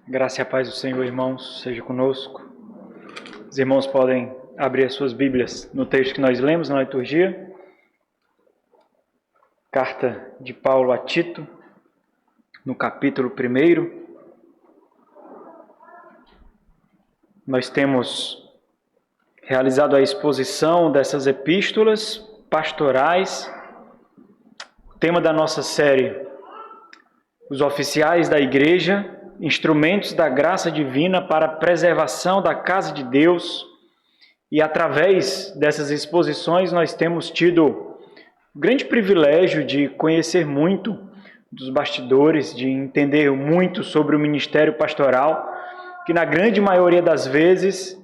Graça e a paz do Senhor, irmãos, seja conosco. Os irmãos podem abrir as suas Bíblias no texto que nós lemos na liturgia. Carta de Paulo a Tito, no capítulo 1. Nós temos realizado a exposição dessas epístolas pastorais. O tema da nossa série, os oficiais da igreja, instrumentos da graça divina para a preservação da casa de Deus. E através dessas exposições nós temos tido o grande privilégio de conhecer muito dos bastidores, de entender muito sobre o ministério pastoral, que na grande maioria das vezes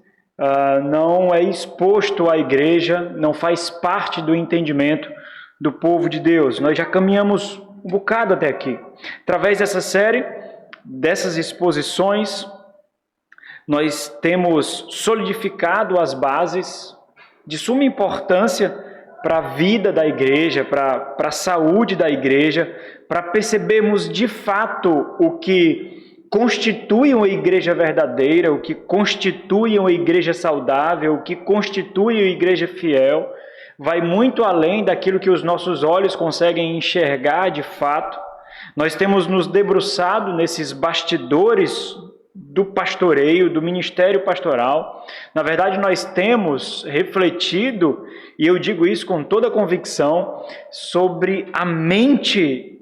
não é exposto à igreja, não faz parte do entendimento do povo de Deus. Nós já caminhamos um bocado até aqui. Através dessa série, dessas exposições, nós temos solidificado as bases de suma importância para a vida da igreja, para a saúde da igreja, para percebermos de fato o que constitui uma igreja verdadeira, o que constitui uma igreja saudável, o que constitui uma igreja fiel. Vai muito além daquilo que os nossos olhos conseguem enxergar de fato. Nós temos nos debruçado nesses bastidores do pastoreio, do ministério pastoral. Na verdade, nós temos refletido, e eu digo isso com toda convicção, sobre a mente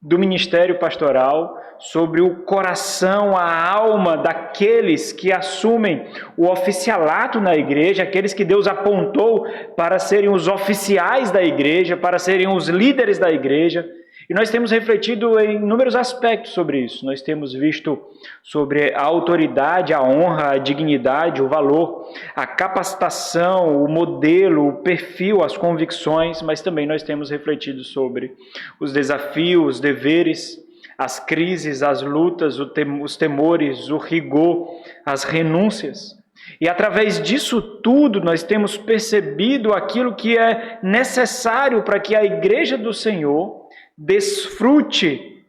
do ministério pastoral, sobre o coração, a alma daqueles que assumem o oficialato na igreja, aqueles que Deus apontou para serem os oficiais da igreja, para serem os líderes da igreja. E nós temos refletido em inúmeros aspectos sobre isso. Nós temos visto sobre a autoridade, a honra, a dignidade, o valor, a capacitação, o modelo, o perfil, as convicções, mas também nós temos refletido sobre os desafios, os deveres, as crises, as lutas, os temores, o rigor, as renúncias. E através disso tudo nós temos percebido aquilo que é necessário para que a igreja do Senhor desfrute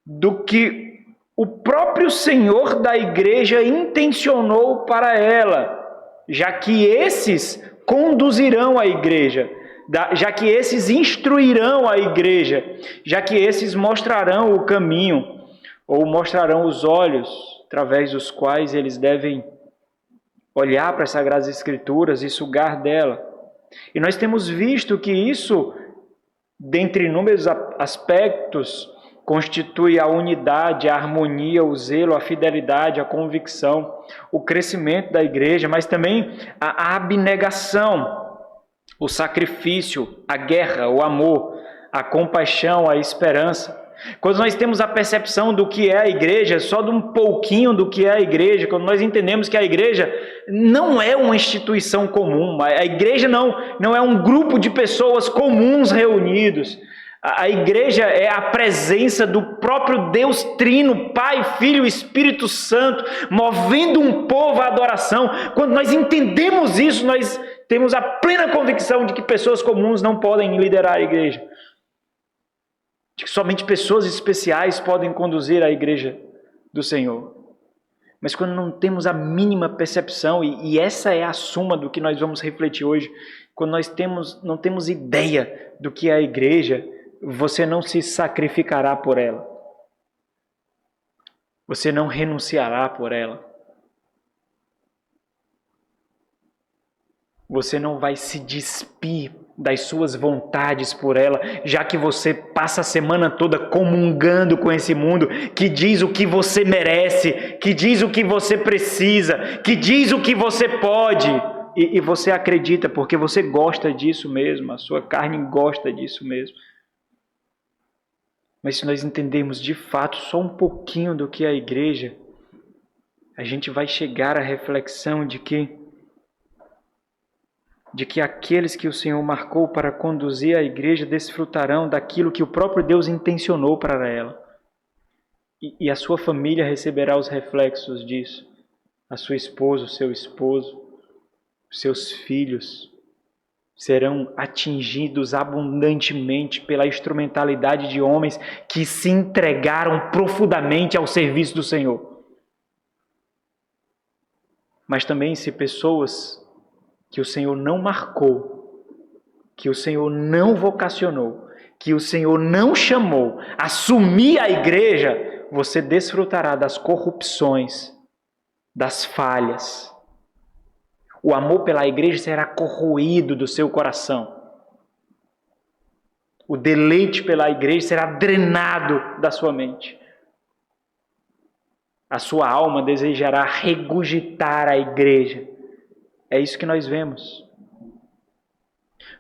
do que o próprio Senhor da igreja intencionou para ela, já que esses conduzirão a igreja, já que esses instruirão a igreja, já que esses mostrarão o caminho, ou mostrarão os olhos através dos quais eles devem olhar para as Sagradas Escrituras e sugar dela. E nós temos visto que isso, dentre inúmeros aspectos, constitui a unidade, a harmonia, o zelo, a fidelidade, a convicção, o crescimento da igreja, mas também a abnegação, o sacrifício, a guerra, o amor, a compaixão, a esperança. Quando nós temos a percepção do que é a igreja, só de um pouquinho do que é a igreja, quando nós entendemos que a igreja não é uma instituição comum, a igreja não é um grupo de pessoas comuns reunidos, a igreja é a presença do próprio Deus Trino, Pai, Filho e Espírito Santo, movendo um povo à adoração. Quando nós entendemos isso, nós temos a plena convicção de que pessoas comuns não podem liderar a igreja, de que somente pessoas especiais podem conduzir a igreja do Senhor. Mas quando não temos a mínima percepção, e essa é a suma do que nós vamos refletir hoje, quando nós não temos ideia do que é a igreja, você não se sacrificará por ela. Você não renunciará por ela. Você não vai se despir das suas vontades por ela, já que você passa a semana toda comungando com esse mundo que diz o que você merece, que diz o que você precisa, que diz o que você pode, e você acredita porque você gosta disso mesmo, a sua carne gosta disso mesmo. Mas se nós entendermos de fato só um pouquinho do que é a igreja, a gente vai chegar à reflexão de que aqueles que o Senhor marcou para conduzir a igreja desfrutarão daquilo que o próprio Deus intencionou para ela. E a sua família receberá os reflexos disso. A sua esposa, o seu esposo, os seus filhos serão atingidos abundantemente pela instrumentalidade de homens que se entregaram profundamente ao serviço do Senhor. mas também se pessoas que o Senhor não marcou, que o Senhor não vocacionou, que o Senhor não chamou, assumir a igreja, você desfrutará das corrupções, das falhas. O amor pela igreja será corroído do seu coração. O deleite pela igreja será drenado da sua mente. A sua alma desejará regurgitar a igreja. É isso que nós vemos.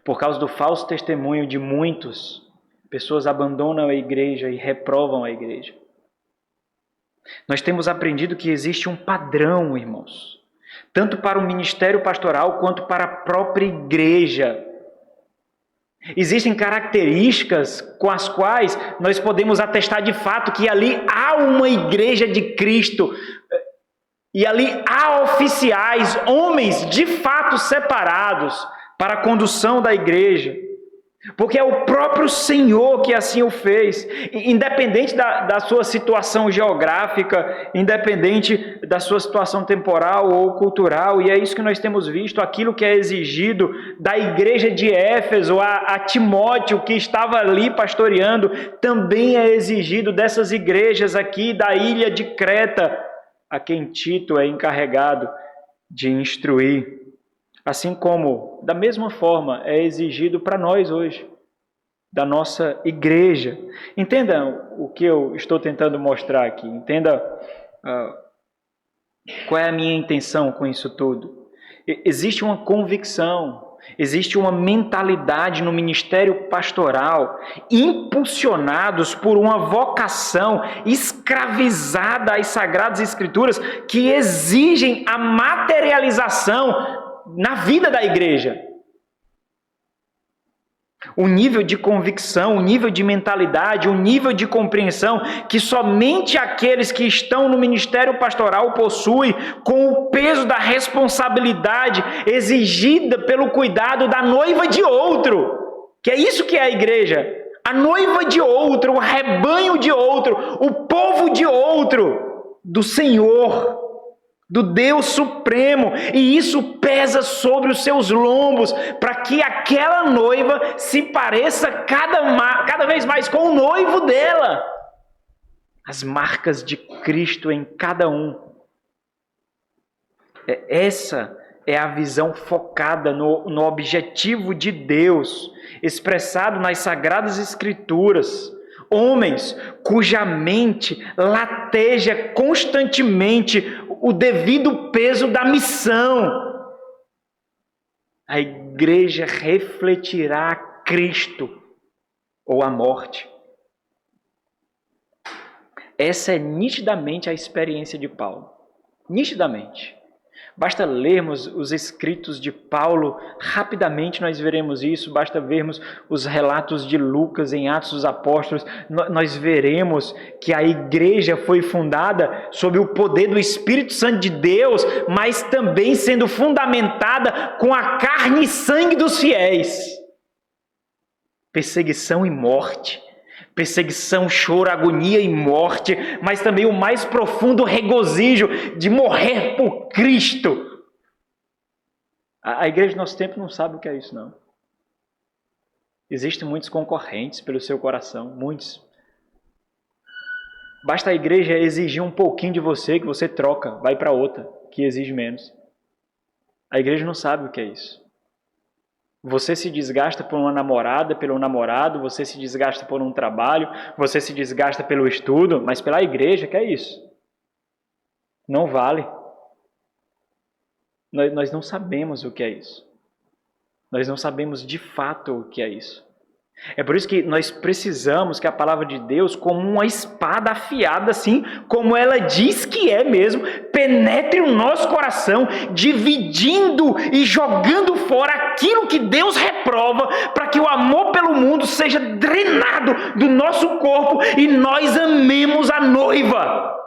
Por causa do falso testemunho de muitos, pessoas abandonam a igreja e reprovam a igreja. Nós temos aprendido que existe um padrão, irmãos, tanto para o ministério pastoral quanto para a própria igreja. Existem características com as quais nós podemos atestar de fato que ali há uma igreja de Cristo e ali há oficiais, homens de fato separados para a condução da igreja. Porque é o próprio Senhor que assim o fez, independente da sua situação geográfica, independente da sua situação temporal ou cultural, e é isso que nós temos visto, aquilo que é exigido da igreja de Éfeso a Timóteo, que estava ali pastoreando, também é exigido dessas igrejas aqui da ilha de Creta, a quem Tito é encarregado de instruir. Assim como, da mesma forma, é exigido para nós hoje, da nossa igreja. Entenda o que eu estou tentando mostrar aqui. Entenda qual é a minha intenção com isso tudo. Existe uma convicção, existe uma mentalidade no ministério pastoral, impulsionados por uma vocação escravizada às Sagradas Escrituras, que exigem a materialização na vida da igreja. O nível de convicção, o nível de mentalidade, o nível de compreensão que somente aqueles que estão no ministério pastoral possuem, com o peso da responsabilidade exigida pelo cuidado da noiva de outro, que é isso que é a igreja, a noiva de outro, o rebanho de outro, o povo de outro, do Senhor, do Deus Supremo, e isso pesa sobre os seus lombos, para que aquela noiva se pareça cada vez mais com o noivo dela. As marcas de Cristo em cada um. Essa é a visão focada no objetivo de Deus, expressado nas Sagradas Escrituras. Homens cuja mente lateja constantemente o devido peso da missão. A igreja refletirá a Cristo ou a morte. Essa é nitidamente a experiência de Paulo. Nitidamente. Basta lermos os escritos de Paulo, rapidamente nós veremos isso, basta vermos os relatos de Lucas em Atos dos Apóstolos, nós veremos que a igreja foi fundada sob o poder do Espírito Santo de Deus, mas também sendo fundamentada com a carne e sangue dos fiéis. Perseguição e morte. Perseguição, choro, agonia e morte, mas também o mais profundo regozijo de morrer por Cristo. A igreja do nosso tempo não sabe o que é isso, não. Existem muitos concorrentes pelo seu coração, muitos. Basta a igreja exigir um pouquinho de você, que você troca, vai para outra, que exige menos. A igreja não sabe o que é isso. Você se desgasta por uma namorada, pelo namorado, você se desgasta por um trabalho, você se desgasta pelo estudo, mas pela igreja, que é isso? Não vale. Nós não sabemos o que é isso. Nós não sabemos de fato o que é isso. É por isso que nós precisamos que a palavra de Deus, como uma espada afiada, assim como ela diz que é mesmo, penetre o nosso coração, dividindo e jogando fora aquilo que Deus reprova, para que o amor pelo mundo seja drenado do nosso corpo e nós amemos a noiva,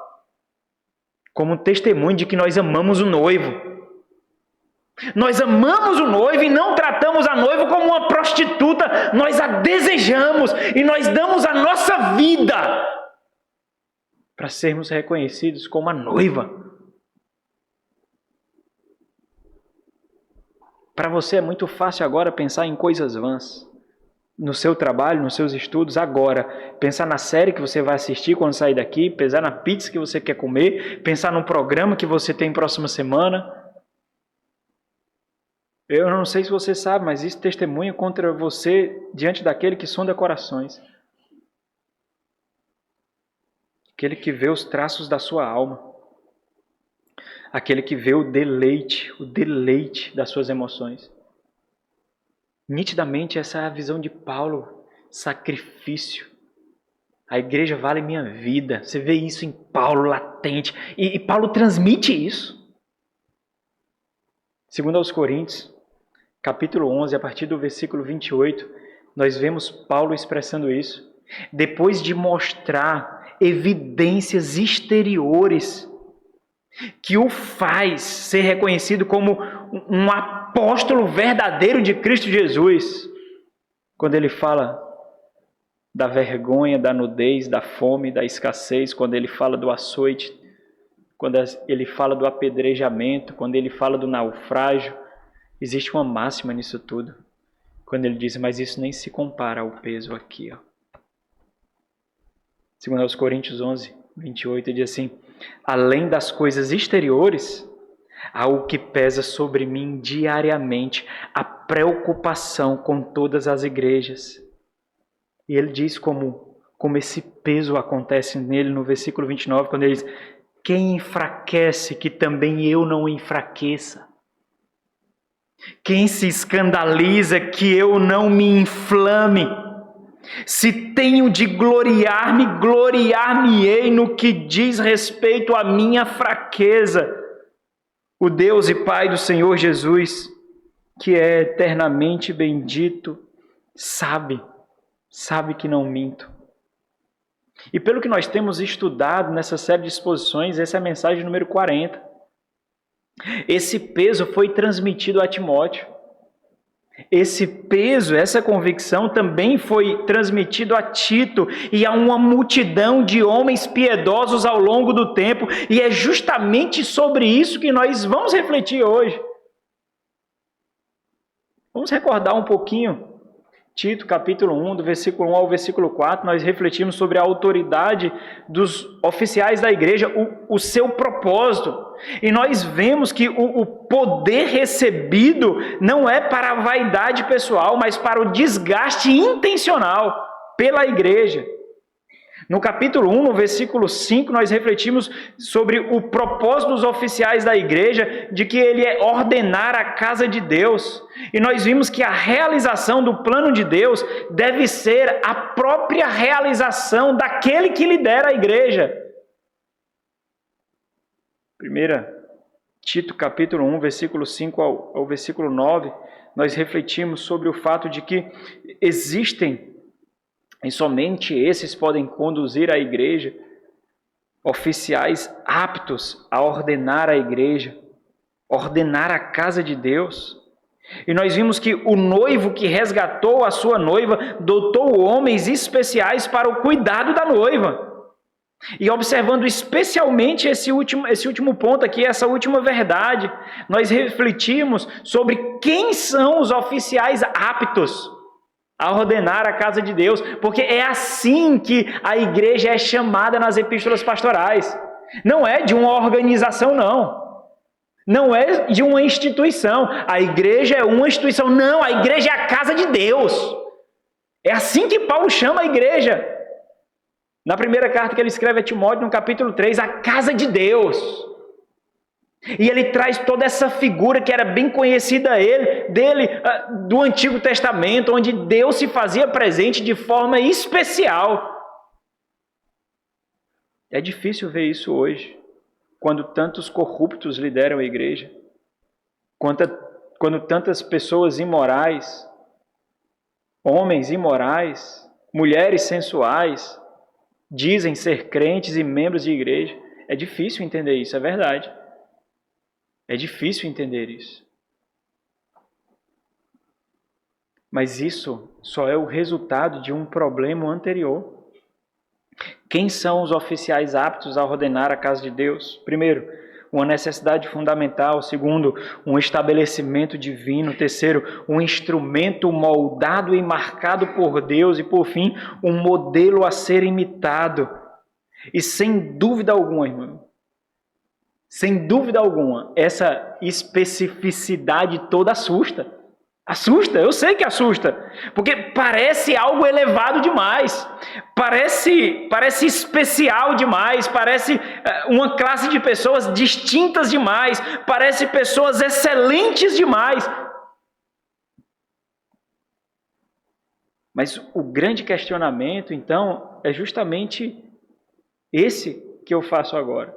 como testemunho de que nós amamos o noivo. Nós amamos o noivo e não tratamos a noiva como uma prostituta, nós a desejamos e nós damos a nossa vida para sermos reconhecidos como a noiva. Para você é muito fácil agora pensar em coisas vãs. No seu trabalho, nos seus estudos, agora. Pensar na série que você vai assistir quando sair daqui, pensar na pizza que você quer comer, pensar no programa que você tem próxima semana. Eu não sei se você sabe, mas isso testemunha contra você diante daquele que sonda corações. Aquele que vê os traços da sua alma. Aquele que vê o deleite das suas emoções. Nitidamente, essa é a visão de Paulo. Sacrifício. A igreja vale minha vida. Você vê isso em Paulo latente. E Paulo transmite isso. Segundo aos Coríntios, capítulo 11, a partir do versículo 28, nós vemos Paulo expressando isso. Depois de mostrar evidências exteriores que o faz ser reconhecido como um apóstolo verdadeiro de Cristo Jesus, quando ele fala da vergonha, da nudez, da fome, da escassez, quando ele fala do açoite, quando ele fala do apedrejamento, quando ele fala do naufrágio, existe uma máxima nisso tudo. Quando ele diz, mas isso nem se compara ao peso aqui. Segundo aos Coríntios 11, 28, ele diz assim, além das coisas exteriores, há o que pesa sobre mim diariamente, a preocupação com todas as igrejas. E ele diz como esse peso acontece nele no versículo 29, quando ele diz, quem enfraquece que também eu não enfraqueça? Quem se escandaliza que eu não me inflame? Se tenho de gloriar-me, gloriar-me-ei no que diz respeito à minha fraqueza. O Deus e Pai do Senhor Jesus, que é eternamente bendito, sabe que não minto. E pelo que nós temos estudado nessa série de exposições, essa é a mensagem número 40. Esse peso foi transmitido a Timóteo. Esse peso, essa convicção também foi transmitido a Tito e a uma multidão de homens piedosos ao longo do tempo. E é justamente sobre isso que nós vamos refletir hoje. Vamos recordar um pouquinho. Tito, capítulo 1, do versículo 1 ao versículo 4, nós refletimos sobre a autoridade dos oficiais da igreja, o seu propósito. E nós vemos que o poder recebido não é para a vaidade pessoal, mas para o desgaste intencional pela igreja. No capítulo 1, no versículo 5, nós refletimos sobre o propósito dos oficiais da igreja, de que ele é ordenar a casa de Deus. E nós vimos que a realização do plano de Deus deve ser a própria realização daquele que lidera a igreja. 1 Tito, capítulo 1, versículo 5 ao versículo 9, nós refletimos sobre o fato de que existem, e somente esses podem conduzir a igreja, oficiais aptos a ordenar a igreja, ordenar a casa de Deus. E nós vimos que o noivo que resgatou a sua noiva dotou homens especiais para o cuidado da noiva. E observando especialmente esse último ponto aqui, essa última verdade, nós refletimos sobre quem são os oficiais aptos a ordenar a casa de Deus, porque é assim que a igreja é chamada nas epístolas pastorais. Não é de uma organização, não é de uma instituição. A igreja é uma instituição, não, a igreja é a casa de Deus. É assim que Paulo chama a igreja. Na primeira carta que ele escreve a Timóteo, no capítulo 3, a casa de Deus. E ele traz toda essa figura que era bem conhecida dele do Antigo Testamento, onde Deus se fazia presente de forma especial. É difícil ver isso hoje, quando tantos corruptos lideram a igreja, quando tantas pessoas imorais, homens imorais, mulheres sensuais, dizem ser crentes e membros de igreja. É difícil entender isso, é verdade. É difícil entender isso. Mas isso só é o resultado de um problema anterior. Quem são os oficiais aptos a ordenar a casa de Deus? Primeiro, uma necessidade fundamental. Segundo, um estabelecimento divino. Terceiro, um instrumento moldado e marcado por Deus. E por fim, um modelo a ser imitado. E sem dúvida alguma, irmão, sem dúvida alguma, essa especificidade toda assusta. Assusta, eu sei que assusta, porque parece algo elevado demais, parece especial demais, parece uma classe de pessoas distintas demais, parece pessoas excelentes demais. Mas o grande questionamento, então, é justamente esse que eu faço agora.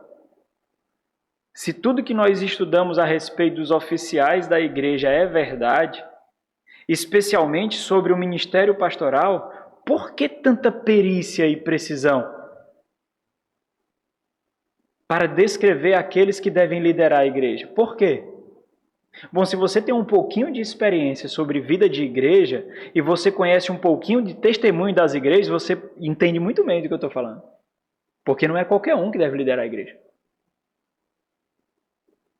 Se tudo que nós estudamos a respeito dos oficiais da igreja é verdade, especialmente sobre o ministério pastoral, por que tanta perícia e precisão para descrever aqueles que devem liderar a igreja? Por quê? Bom, se você tem um pouquinho de experiência sobre vida de igreja e você conhece um pouquinho de testemunho das igrejas, você entende muito bem do que eu estou falando. Porque não é qualquer um que deve liderar a igreja.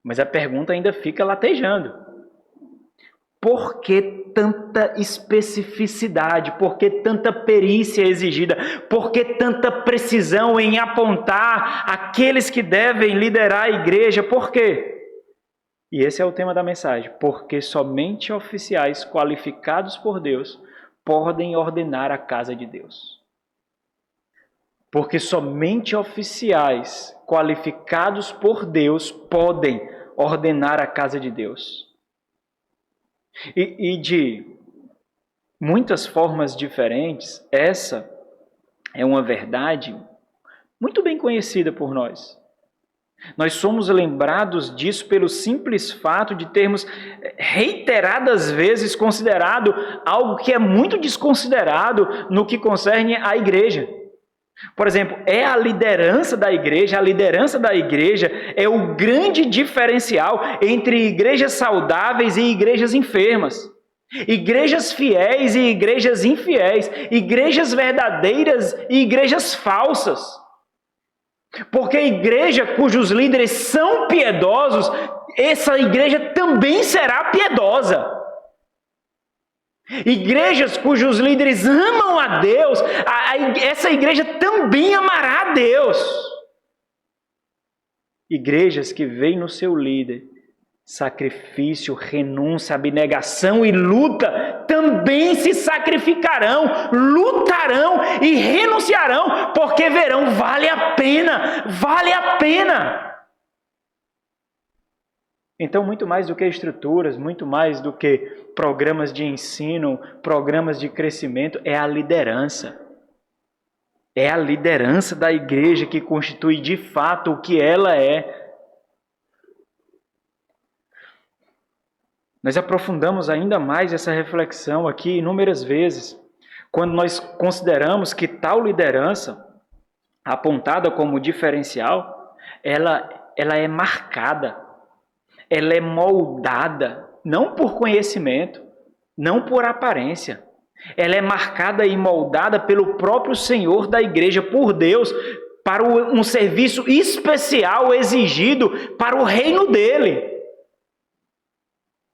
Mas a pergunta ainda fica latejando. Por que tanta especificidade? Por que tanta perícia exigida? Por que tanta precisão em apontar aqueles que devem liderar a igreja? Por quê? E esse é o tema da mensagem. Porque somente oficiais qualificados por Deus podem ordenar a casa de Deus. Porque somente oficiais qualificados por Deus podem ordenar a casa de Deus. E de muitas formas diferentes, essa é uma verdade muito bem conhecida por nós. Nós somos lembrados disso pelo simples fato de termos reiteradas vezes considerado algo que é muito desconsiderado no que concerne à igreja. Por exemplo, é a liderança da igreja é o grande diferencial entre igrejas saudáveis e igrejas enfermas, igrejas fiéis e igrejas infiéis, igrejas verdadeiras e igrejas falsas. Porque a igreja cujos líderes são piedosos, essa igreja também será piedosa. Igrejas cujos líderes amam a Deus, essa igreja também amará a Deus. Igrejas que veem no seu líder sacrifício, renúncia, abnegação e luta, também se sacrificarão, lutarão e renunciarão, porque verão, vale a pena, vale a pena. Então, muito mais do que estruturas, muito mais do que programas de ensino, programas de crescimento, é a liderança. É a liderança da igreja que constitui de fato o que ela é. Nós aprofundamos ainda mais essa reflexão aqui inúmeras vezes, quando nós consideramos que tal liderança, apontada como diferencial, ela é marcada. Ela é moldada, não por conhecimento, não por aparência. Ela é marcada e moldada pelo próprio Senhor da igreja, por Deus, para um serviço especial exigido para o reino dele.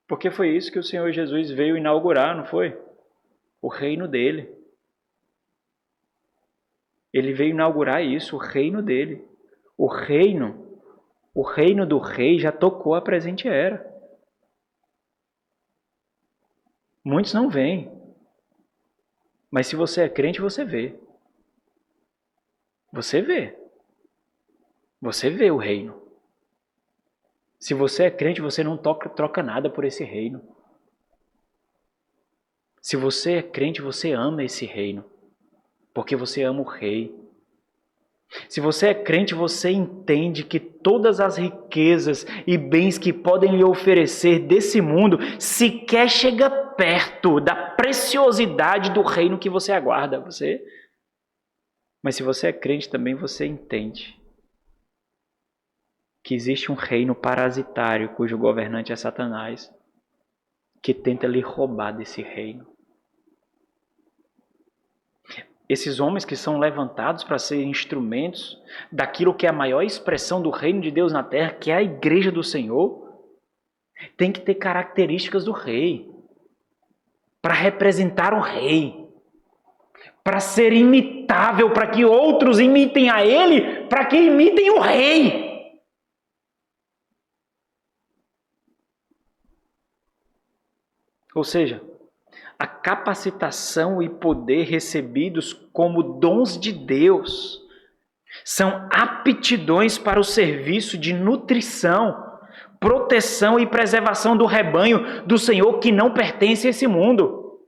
Porque foi isso que o Senhor Jesus veio inaugurar, não foi? O reino dele. Ele veio inaugurar isso, o reino dele. O reino do rei já tocou a presente era. Muitos não veem. Mas se você é crente, você vê. Você vê. Você vê o reino. Se você é crente, você não troca nada por esse reino. Se você é crente, você ama esse reino. Porque você ama o rei. Se você é crente, você entende que todas as riquezas e bens que podem lhe oferecer desse mundo sequer chega perto da preciosidade do reino que você aguarda. Mas se você é crente também, você entende que existe um reino parasitário cujo governante é Satanás, que tenta lhe roubar desse reino. esses homens que são levantados para serem instrumentos daquilo que é a maior expressão do reino de Deus na terra, que é a igreja do Senhor, tem que ter características do rei, para representar o rei, para ser imitável, para que outros imitem a ele, para que imitem o rei. Ou seja, a capacitação e poder recebidos como dons de Deus são aptidões para o serviço de nutrição, proteção e preservação do rebanho do Senhor que não pertence a esse mundo.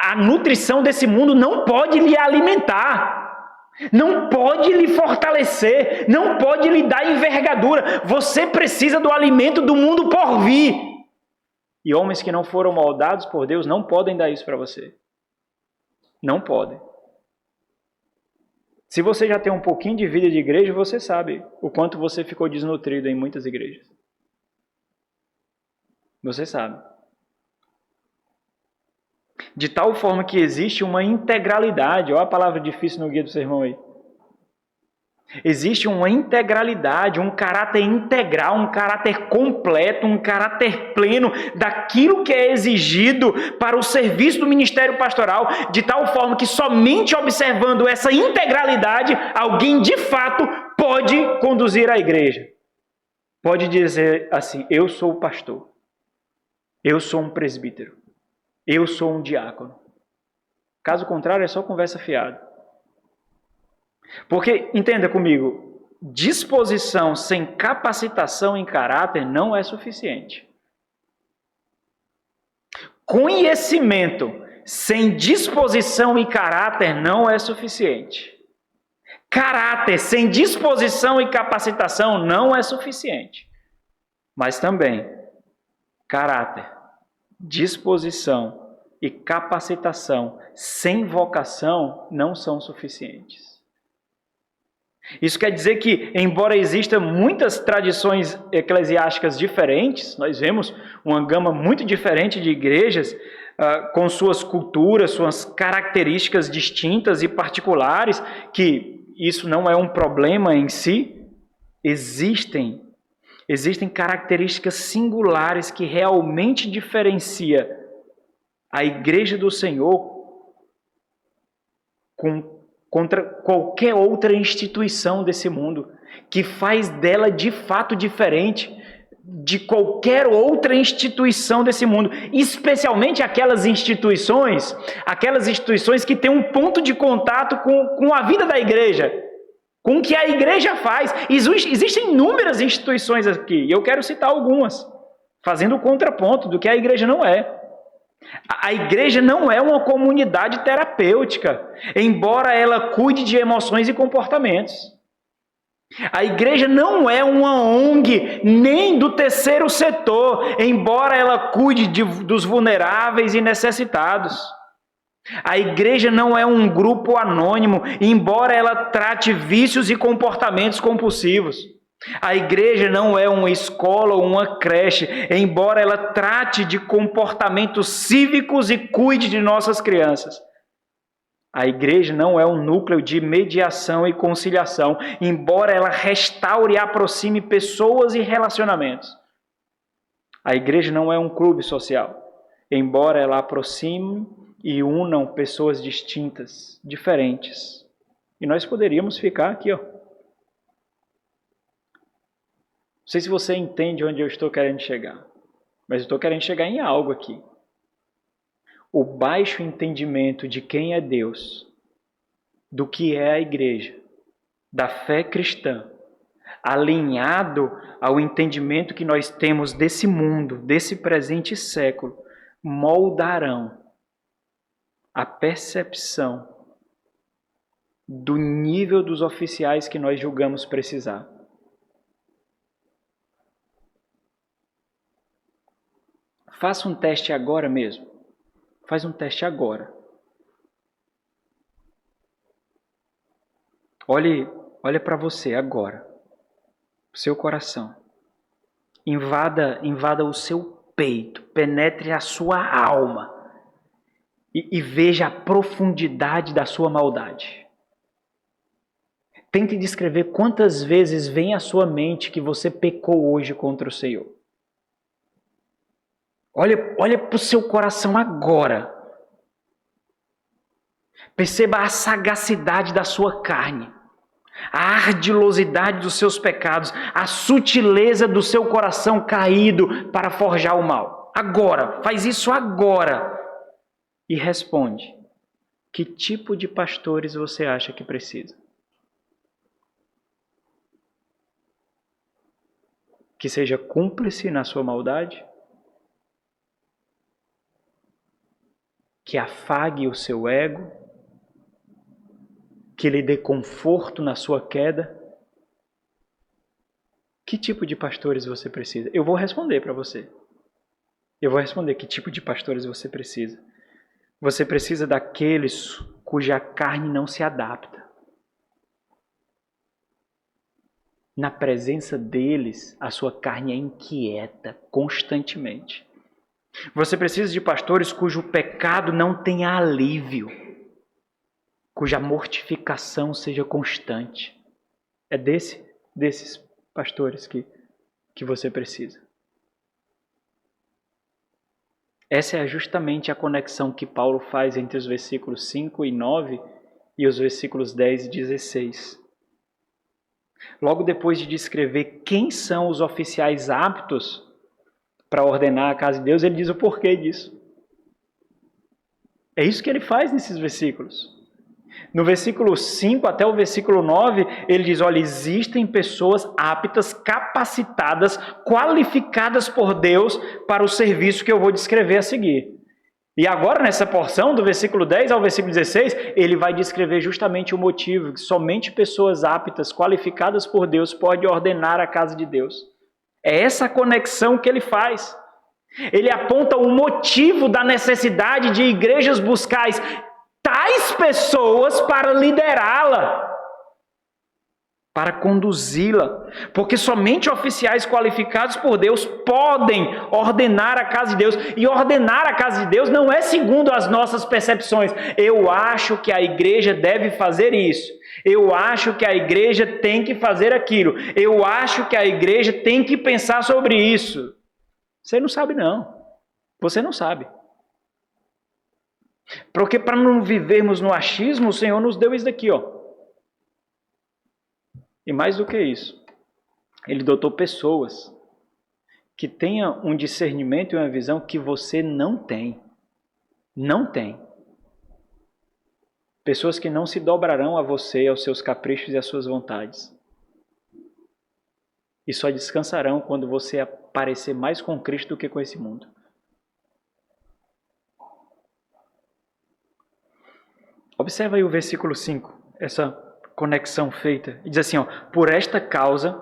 A nutrição desse mundo não pode lhe alimentar, não pode lhe fortalecer, não pode lhe dar envergadura. Você precisa do alimento do mundo por vir. E homens que não foram moldados por Deus não podem dar isso para você. Não podem. Se você já tem um pouquinho de vida de igreja, você sabe o quanto você ficou desnutrido em muitas igrejas. Você sabe. De tal forma que existe uma integralidade. Olha a palavra difícil no guia do sermão aí. Existe uma integralidade, um caráter integral, um caráter completo, um caráter pleno daquilo que é exigido para o serviço do ministério pastoral, de tal forma que somente observando essa integralidade, alguém de fato pode conduzir a igreja. Pode dizer assim: eu sou o pastor, eu sou um presbítero, eu sou um diácono. Caso contrário, é só conversa fiada. Porque, entenda comigo, disposição sem capacitação em caráter não é suficiente. Conhecimento sem disposição e caráter não é suficiente. Caráter sem disposição e capacitação não é suficiente. Mas também, caráter, disposição e capacitação sem vocação não são suficientes. Isso quer dizer que, embora existam muitas tradições eclesiásticas diferentes, nós vemos uma gama muito diferente de igrejas, com suas culturas, suas características distintas e particulares, que isso não é um problema em si, existem características singulares que realmente diferenciam a igreja do Senhor contra qualquer outra instituição desse mundo, que faz dela de fato diferente de qualquer outra instituição desse mundo, especialmente aquelas instituições que têm um ponto de contato com a vida da igreja, com o que a igreja faz. Existem inúmeras instituições aqui, e eu quero citar algumas, fazendo o contraponto do que a igreja não é. A igreja não é uma comunidade terapêutica, embora ela cuide de emoções e comportamentos. A igreja não é uma ONG, nem do terceiro setor, embora ela cuide dos vulneráveis e necessitados. A igreja não é um grupo anônimo, embora ela trate vícios e comportamentos compulsivos. A igreja não é uma escola ou uma creche, embora ela trate de comportamentos cívicos e cuide de nossas crianças. A igreja não é um núcleo de mediação e conciliação, embora ela restaure e aproxime pessoas e relacionamentos. A igreja não é um clube social, embora ela aproxime e unam pessoas distintas, diferentes. E nós poderíamos ficar aqui, ó. Não sei se você entende onde eu estou querendo chegar, mas eu estou querendo chegar em algo aqui. O baixo entendimento de quem é Deus, do que é a igreja, da fé cristã, alinhado ao entendimento que nós temos desse mundo, desse presente século, moldarão a percepção do nível dos oficiais que nós julgamos precisar. Faça um teste agora mesmo. Faz um teste agora. Olhe para você agora. Seu coração. Invada o seu peito. Penetre a sua alma. e veja a profundidade da sua maldade. Tente descrever quantas vezes vem à sua mente que você pecou hoje contra o Senhor. Olha para o seu coração agora. Perceba a sagacidade da sua carne, a ardilosidade dos seus pecados, a sutileza do seu coração caído para forjar o mal. Agora, faz isso agora. E responde: que tipo de pastores você acha que precisa? Que seja cúmplice na sua maldade? Que afague o seu ego? Que lhe dê conforto na sua queda? Que tipo de pastores você precisa? Eu vou responder para você. Eu vou responder que tipo de pastores você precisa. Você precisa daqueles cuja carne não se adapta. Na presença deles, a sua carne é inquieta constantemente. Você precisa de pastores cujo pecado não tenha alívio, cuja mortificação seja constante. É desses pastores que você precisa. Essa é justamente a conexão que Paulo faz entre os versículos 5 e 9 e os versículos 10 e 16. Logo depois de descrever quem são os oficiais aptos para ordenar a casa de Deus, ele diz o porquê disso. É isso que ele faz nesses versículos. No versículo 5 até o versículo 9, ele diz, olha, existem pessoas aptas, capacitadas, qualificadas por Deus para o serviço que eu vou descrever a seguir. E agora, nessa porção, do versículo 10 ao versículo 16, ele vai descrever justamente o motivo que somente pessoas aptas, qualificadas por Deus, podem ordenar a casa de Deus. É essa conexão que ele faz. Ele aponta o motivo da necessidade de igrejas buscarem tais pessoas para liderá-la, para conduzi-la, porque somente oficiais qualificados por Deus podem ordenar a casa de Deus, e ordenar a casa de Deus não é segundo as nossas percepções. Eu acho que a igreja deve fazer isso, eu acho que a igreja tem que fazer aquilo, eu acho que a igreja tem que pensar sobre isso. Você não sabe não, você não sabe. Porque para não vivermos no achismo, o Senhor nos deu isso daqui, ó. E mais do que isso, Ele dotou pessoas que tenham um discernimento e uma visão que você não tem. Não tem. Pessoas que não se dobrarão a você, aos seus caprichos e às suas vontades. E só descansarão quando você aparecer mais com Cristo do que com esse mundo. Observa aí o versículo 5, essa conexão feita. E diz assim, ó, por esta causa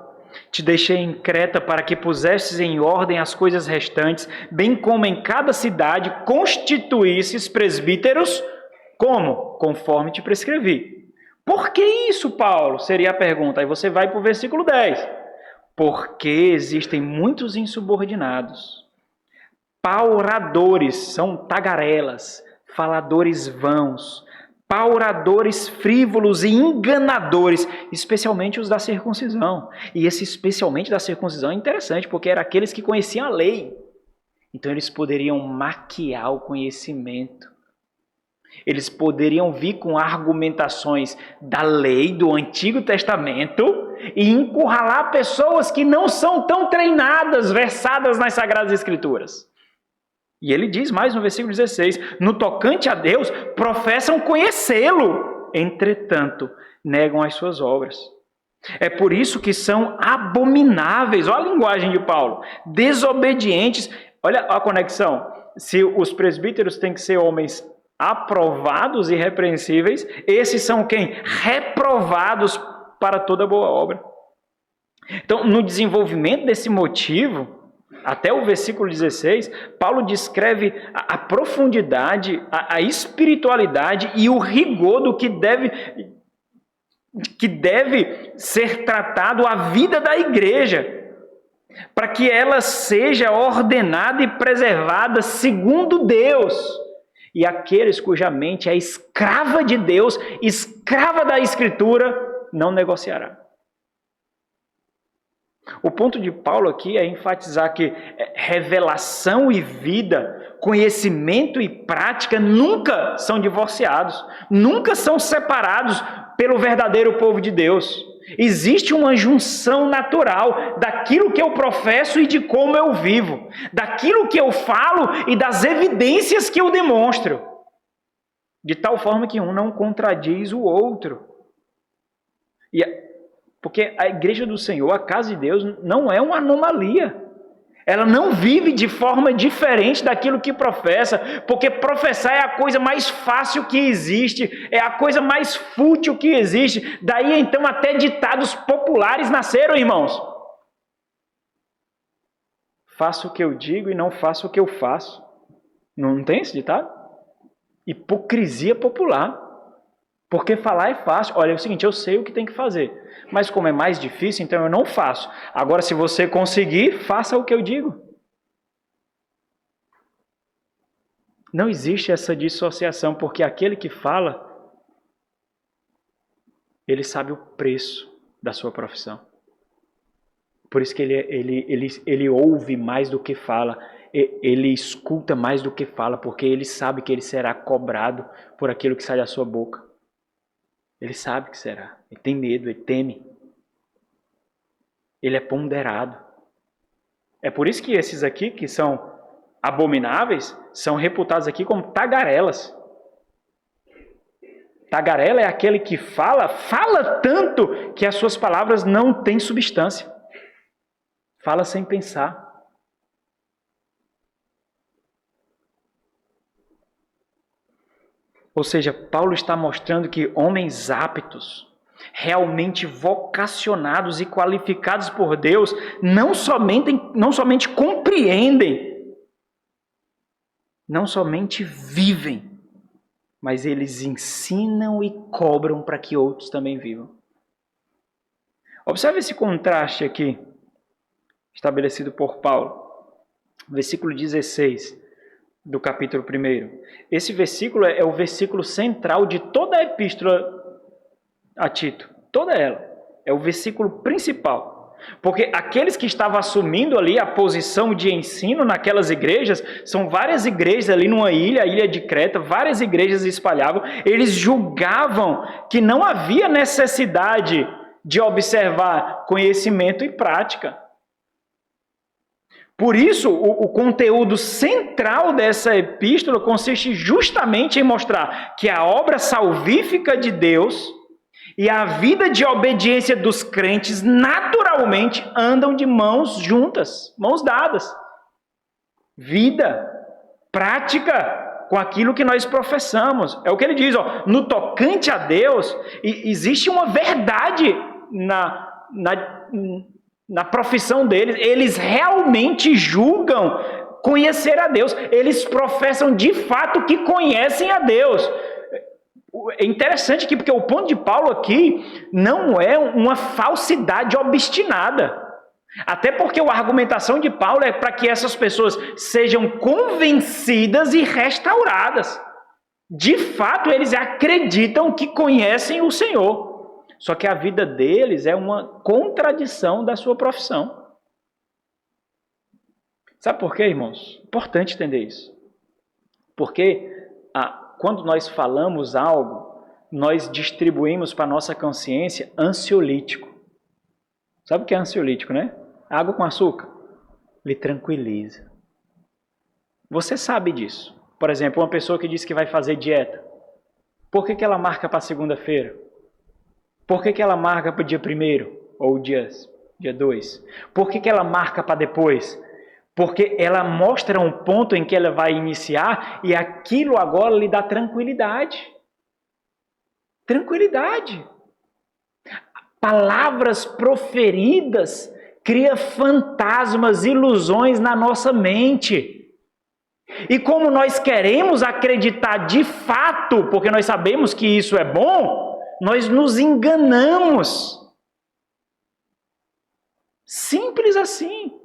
te deixei em Creta para que pusesses em ordem as coisas restantes, bem como em cada cidade constituísses presbíteros, como? Conforme te prescrevi. Por que isso, Paulo? Seria a pergunta. Aí você vai para o versículo 10. Porque existem muitos insubordinados, pauradores, são tagarelas, faladores vãos, pauradores frívolos e enganadores, especialmente os da circuncisão. E esse especialmente da circuncisão é interessante, porque eram aqueles que conheciam a lei. Então eles poderiam maquiar o conhecimento. Eles poderiam vir com argumentações da lei, do Antigo Testamento, e encurralar pessoas que não são tão treinadas, versadas nas Sagradas Escrituras. E ele diz mais no versículo 16, no tocante a Deus, professam conhecê-lo, entretanto, negam as suas obras. É por isso que são abomináveis, olha a linguagem de Paulo, desobedientes. Olha a conexão, se os presbíteros têm que ser homens aprovados e irrepreensíveis, esses são quem? Reprovados para toda boa obra. Então, no desenvolvimento desse motivo, até o versículo 16, Paulo descreve a profundidade, a espiritualidade e o rigor do que deve ser tratado a vida da igreja, para que ela seja ordenada e preservada segundo Deus. E aqueles cuja mente é escrava de Deus, escrava da Escritura, não negociará. O ponto de Paulo aqui é enfatizar que revelação e vida, conhecimento e prática nunca são divorciados, nunca são separados pelo verdadeiro povo de Deus. Existe uma junção natural daquilo que eu professo e de como eu vivo, daquilo que eu falo e das evidências que eu demonstro, de tal forma que um não contradiz o outro. Porque a igreja do Senhor, a casa de Deus, não é uma anomalia. Ela não vive de forma diferente daquilo que professa, porque professar é a coisa mais fácil que existe, é a coisa mais fútil que existe. Daí então até ditados populares nasceram, irmãos. Faço o que eu digo e não faço o que eu faço. Não tem esse ditado? Hipocrisia popular. Porque falar é fácil. Olha, é o seguinte, eu sei o que tem que fazer. Mas como é mais difícil, então eu não faço. Agora, se você conseguir, faça o que eu digo. Não existe essa dissociação, porque aquele que fala, ele sabe o preço da sua profissão. Por isso que ele ouve mais do que fala. Ele escuta mais do que fala, porque ele sabe que ele será cobrado por aquilo que sai da sua boca. Ele sabe que será. Ele tem medo, ele teme. Ele é ponderado. É por isso que esses aqui, que são abomináveis, são reputados aqui como tagarelas. Tagarela é aquele que fala tanto que as suas palavras não têm substância. Fala sem pensar. Ou seja, Paulo está mostrando que homens aptos, realmente vocacionados e qualificados por Deus, não somente compreendem, não somente vivem, mas eles ensinam e cobram para que outros também vivam. Observe esse contraste aqui, estabelecido por Paulo. Versículo 16. Do capítulo 1. Esse versículo é o versículo central de toda a epístola a Tito. Toda ela. É o versículo principal. Porque aqueles que estavam assumindo ali a posição de ensino naquelas igrejas, são várias igrejas ali numa ilha, a ilha de Creta, várias igrejas se espalhavam, eles julgavam que não havia necessidade de observar conhecimento e prática. Por isso, o conteúdo central dessa epístola consiste justamente em mostrar que a obra salvífica de Deus e a vida de obediência dos crentes naturalmente andam de mãos juntas, mãos dadas. Vida, prática com aquilo que nós professamos. É o que ele diz, no tocante a Deus, existe uma verdade na profissão deles. Eles realmente julgam conhecer a Deus. Eles professam de fato que conhecem a Deus. É interessante aqui, porque o ponto de Paulo aqui não é uma falsidade obstinada. Até porque a argumentação de Paulo é para que essas pessoas sejam convencidas e restauradas. De fato, eles acreditam que conhecem o Senhor. Só que a vida deles é uma contradição da sua profissão. Sabe por quê, irmãos? Importante entender isso. Porque quando nós falamos algo, nós distribuímos para a nossa consciência ansiolítico. Sabe o que é ansiolítico, né? Água com açúcar. Lhe tranquiliza. Você sabe disso. Por exemplo, uma pessoa que diz que vai fazer dieta. Por que ela marca para segunda-feira? Por que ela marca para o dia 1º ou dia 2? Por que ela marca para depois? Porque ela mostra um ponto em que ela vai iniciar e aquilo agora lhe dá tranquilidade. Tranquilidade. Palavras proferidas criam fantasmas, ilusões na nossa mente. E como nós queremos acreditar de fato, porque nós sabemos que isso é bom, nós nos enganamos. Simples assim.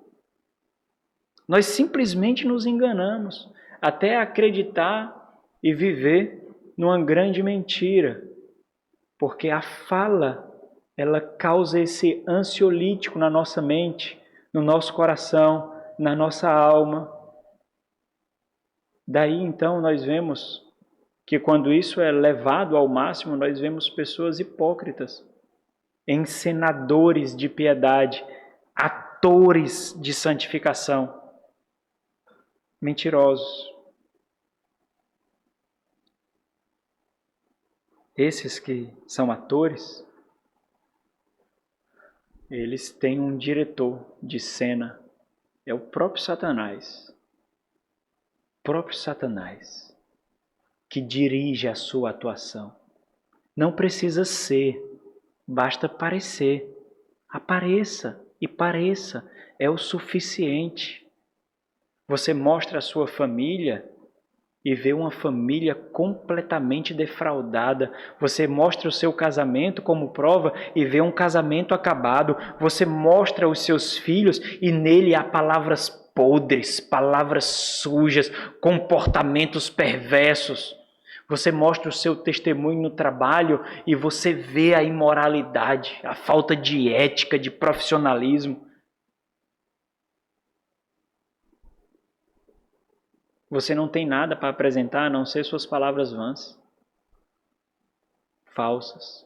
Nós simplesmente nos enganamos até acreditar e viver numa grande mentira, porque a fala, ela causa esse ansiolítico na nossa mente, no nosso coração, na nossa alma. Daí então nós vemos que quando isso é levado ao máximo, nós vemos pessoas hipócritas, encenadores de piedade, atores de santificação, mentirosos. Esses que são atores, eles têm um diretor de cena, é o próprio Satanás. O próprio Satanás que dirige a sua atuação. Não precisa ser, basta parecer. Apareça e pareça, é o suficiente. Você mostra a sua família e vê uma família completamente defraudada. Você mostra o seu casamento como prova e vê um casamento acabado. Você mostra os seus filhos e nele há palavras podres, palavras sujas, comportamentos perversos. Você mostra o seu testemunho no trabalho e você vê a imoralidade, a falta de ética, de profissionalismo. Você não tem nada para apresentar a não ser suas palavras vãs, falsas.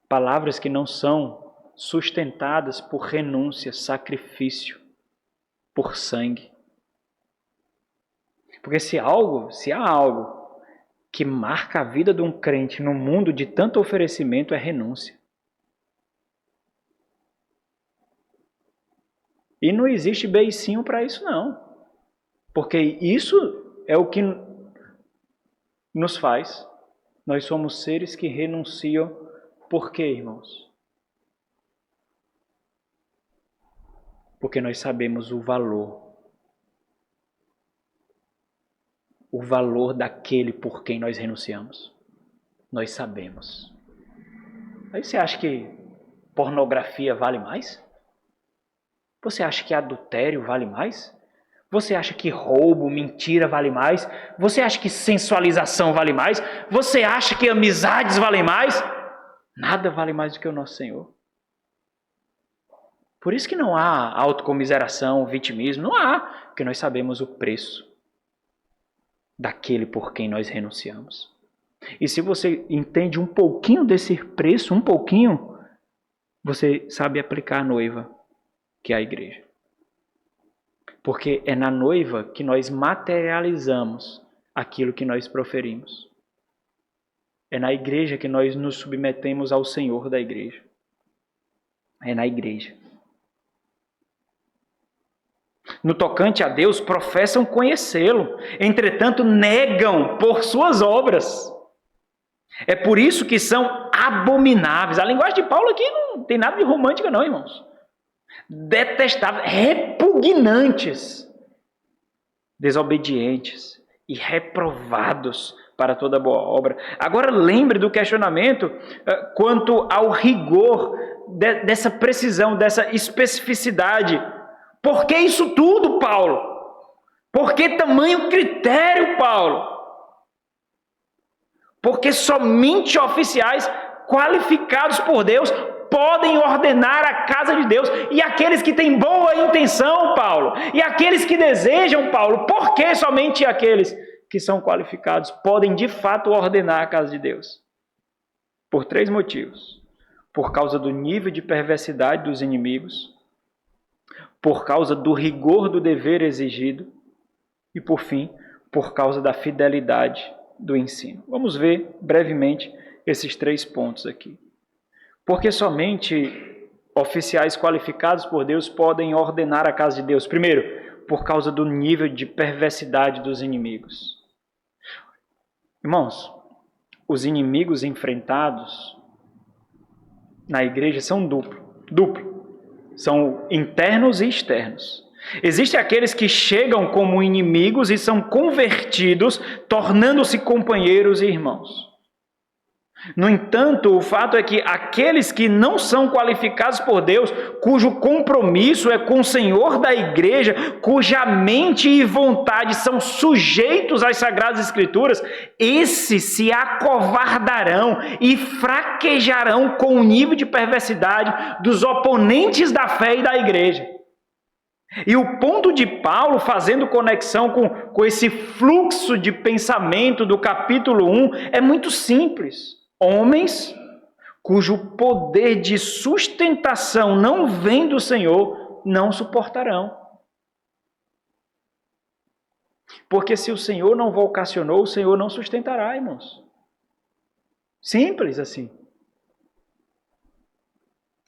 Palavras que não são sustentadas por renúncia, sacrifício, por sangue. Porque se há algo que marca a vida de um crente no mundo de tanto oferecimento, é renúncia. E não existe beicinho para isso não. Porque isso é o que nos faz. Nós somos seres que renunciam. Por quê, irmãos? Porque nós sabemos o valor. O valor daquele por quem nós renunciamos. Nós sabemos. Aí você acha que pornografia vale mais? Você acha que adultério vale mais? Você acha que roubo, mentira vale mais? Você acha que sensualização vale mais? Você acha que amizades valem mais? Nada vale mais do que o nosso Senhor. Por isso que não há autocomiseração, vitimismo, não há, porque nós sabemos o preço daquele por quem nós renunciamos. E se você entende um pouquinho desse preço, um pouquinho, você sabe aplicar a noiva, que é a igreja. Porque é na noiva que nós materializamos aquilo que nós proferimos. É na igreja que nós nos submetemos ao Senhor da igreja. É na igreja. No tocante a Deus, professam conhecê-lo, entretanto negam por suas obras. É por isso que são abomináveis. A linguagem de Paulo aqui não tem nada de romântica não, irmãos. Detestáveis, repugnantes, desobedientes e reprovados para toda boa obra. Agora lembre do questionamento quanto ao rigor dessa precisão, dessa especificidade. Por que isso tudo, Paulo? Por que tamanho critério, Paulo? Porque somente oficiais qualificados por Deus podem ordenar a casa de Deus. E aqueles que têm boa intenção, Paulo, e aqueles que desejam, Paulo, por que somente aqueles que são qualificados podem de fato ordenar a casa de Deus? Por 3 motivos. Por causa do nível de perversidade dos inimigos, por causa do rigor do dever exigido e, por fim, por causa da fidelidade do ensino. Vamos ver brevemente esses 3 pontos aqui. Porque somente oficiais qualificados por Deus podem ordenar a casa de Deus. Primeiro, por causa do nível de perversidade dos inimigos. Irmãos, os inimigos enfrentados na igreja são duplo. São internos e externos. Existem aqueles que chegam como inimigos e são convertidos, tornando-se companheiros e irmãos. No entanto, o fato é que aqueles que não são qualificados por Deus, cujo compromisso é com o Senhor da igreja, cuja mente e vontade são sujeitos às Sagradas Escrituras, esses se acovardarão e fraquejarão com o nível de perversidade dos oponentes da fé e da igreja. E o ponto de Paulo, fazendo conexão com esse fluxo de pensamento do capítulo 1, é muito simples. Homens cujo poder de sustentação não vem do Senhor, não suportarão. Porque se o Senhor não vocacionou, o Senhor não sustentará, irmãos. Simples assim.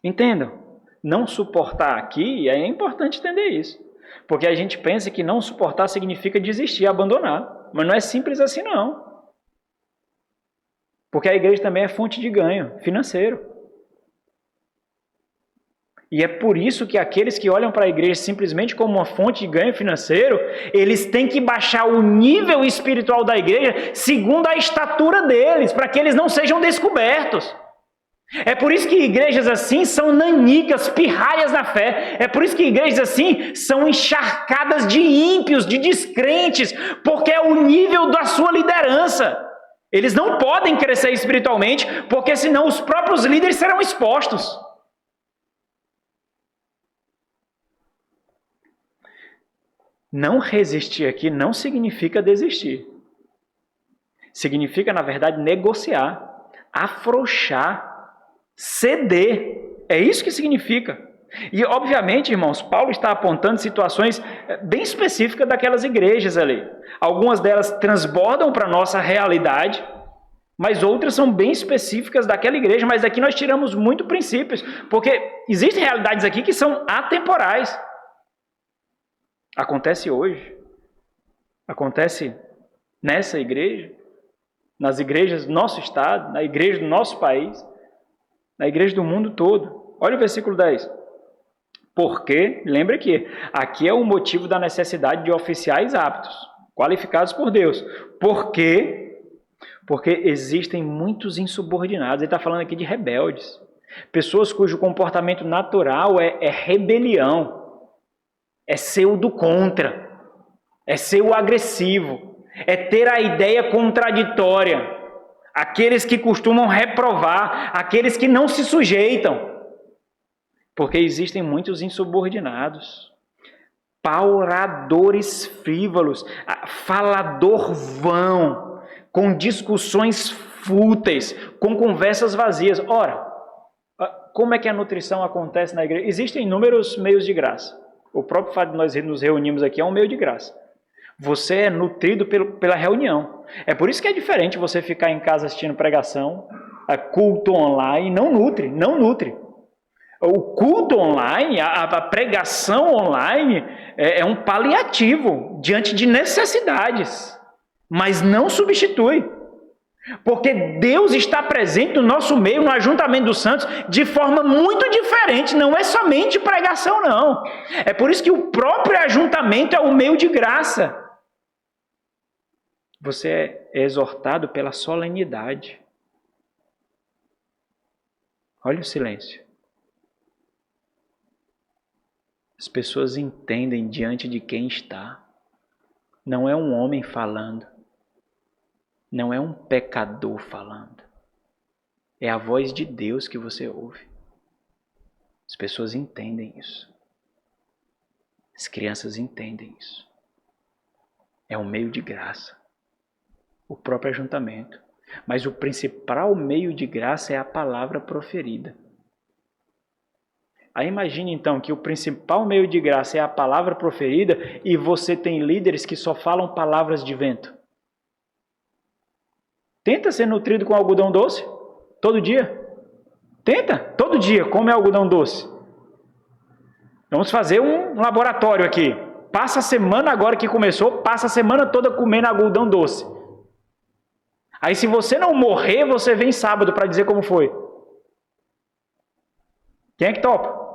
Entendam? Não suportar aqui, é importante entender isso. Porque a gente pensa que não suportar significa desistir, abandonar. Mas não é simples assim, não. Porque a igreja também é fonte de ganho financeiro. E é por isso que aqueles que olham para a igreja simplesmente como uma fonte de ganho financeiro, eles têm que baixar o nível espiritual da igreja segundo a estatura deles, para que eles não sejam descobertos. É por isso que igrejas assim são nanicas, pirralhas na fé. É por isso que igrejas assim são encharcadas de ímpios, de descrentes, porque é o nível da sua liderança. Eles não podem crescer espiritualmente, porque senão os próprios líderes serão expostos. Não resistir aqui não significa desistir. Significa, na verdade, negociar, afrouxar, ceder. É isso que significa. E, obviamente, irmãos, Paulo está apontando situações bem específicas daquelas igrejas ali. Algumas delas transbordam para a nossa realidade, mas outras são bem específicas daquela igreja. Mas daqui nós tiramos muito princípios, porque existem realidades aqui que são atemporais. Acontece hoje. Acontece nessa igreja, nas igrejas do nosso estado, na igreja do nosso país, na igreja do mundo todo. Olha o versículo 10. Porque, lembra que aqui é o motivo da necessidade de oficiais aptos, qualificados por Deus. Porque existem muitos insubordinados. Ele está falando aqui de rebeldes. Pessoas cujo comportamento natural é rebelião, é ser o do contra, é ser o agressivo, é ter a ideia contraditória. Aqueles que costumam reprovar, aqueles que não se sujeitam. Porque existem muitos insubordinados, pauradores frívolos, falador vão, com discussões fúteis, com conversas vazias. Ora, como é que a nutrição acontece na igreja? Existem inúmeros meios de graça. O próprio fato de nós nos reunirmos aqui é um meio de graça. Você é nutrido pela reunião. É por isso que é diferente você ficar em casa assistindo pregação, culto online, não nutre. O culto online, a pregação online é um paliativo diante de necessidades, mas não substitui. Porque Deus está presente no nosso meio, no ajuntamento dos santos, de forma muito diferente. Não é somente pregação, não. É por isso que o próprio ajuntamento é o meio de graça. Você é exortado pela solenidade. Olha o silêncio. As pessoas entendem diante de quem está. Não é um homem falando. Não é um pecador falando. É a voz de Deus que você ouve. As pessoas entendem isso. As crianças entendem isso. É um meio de graça. O próprio ajuntamento. Mas o principal meio de graça é a palavra proferida. Aí imagine então que o principal meio de graça é a palavra proferida e você tem líderes que só falam palavras de vento. Tenta ser nutrido com algodão doce todo dia. Tenta, todo dia, come algodão doce. Vamos fazer um laboratório aqui. Passa a semana agora que começou, passa a semana toda comendo algodão doce. Aí se você não morrer, você vem sábado para dizer como foi. Quem é que topa?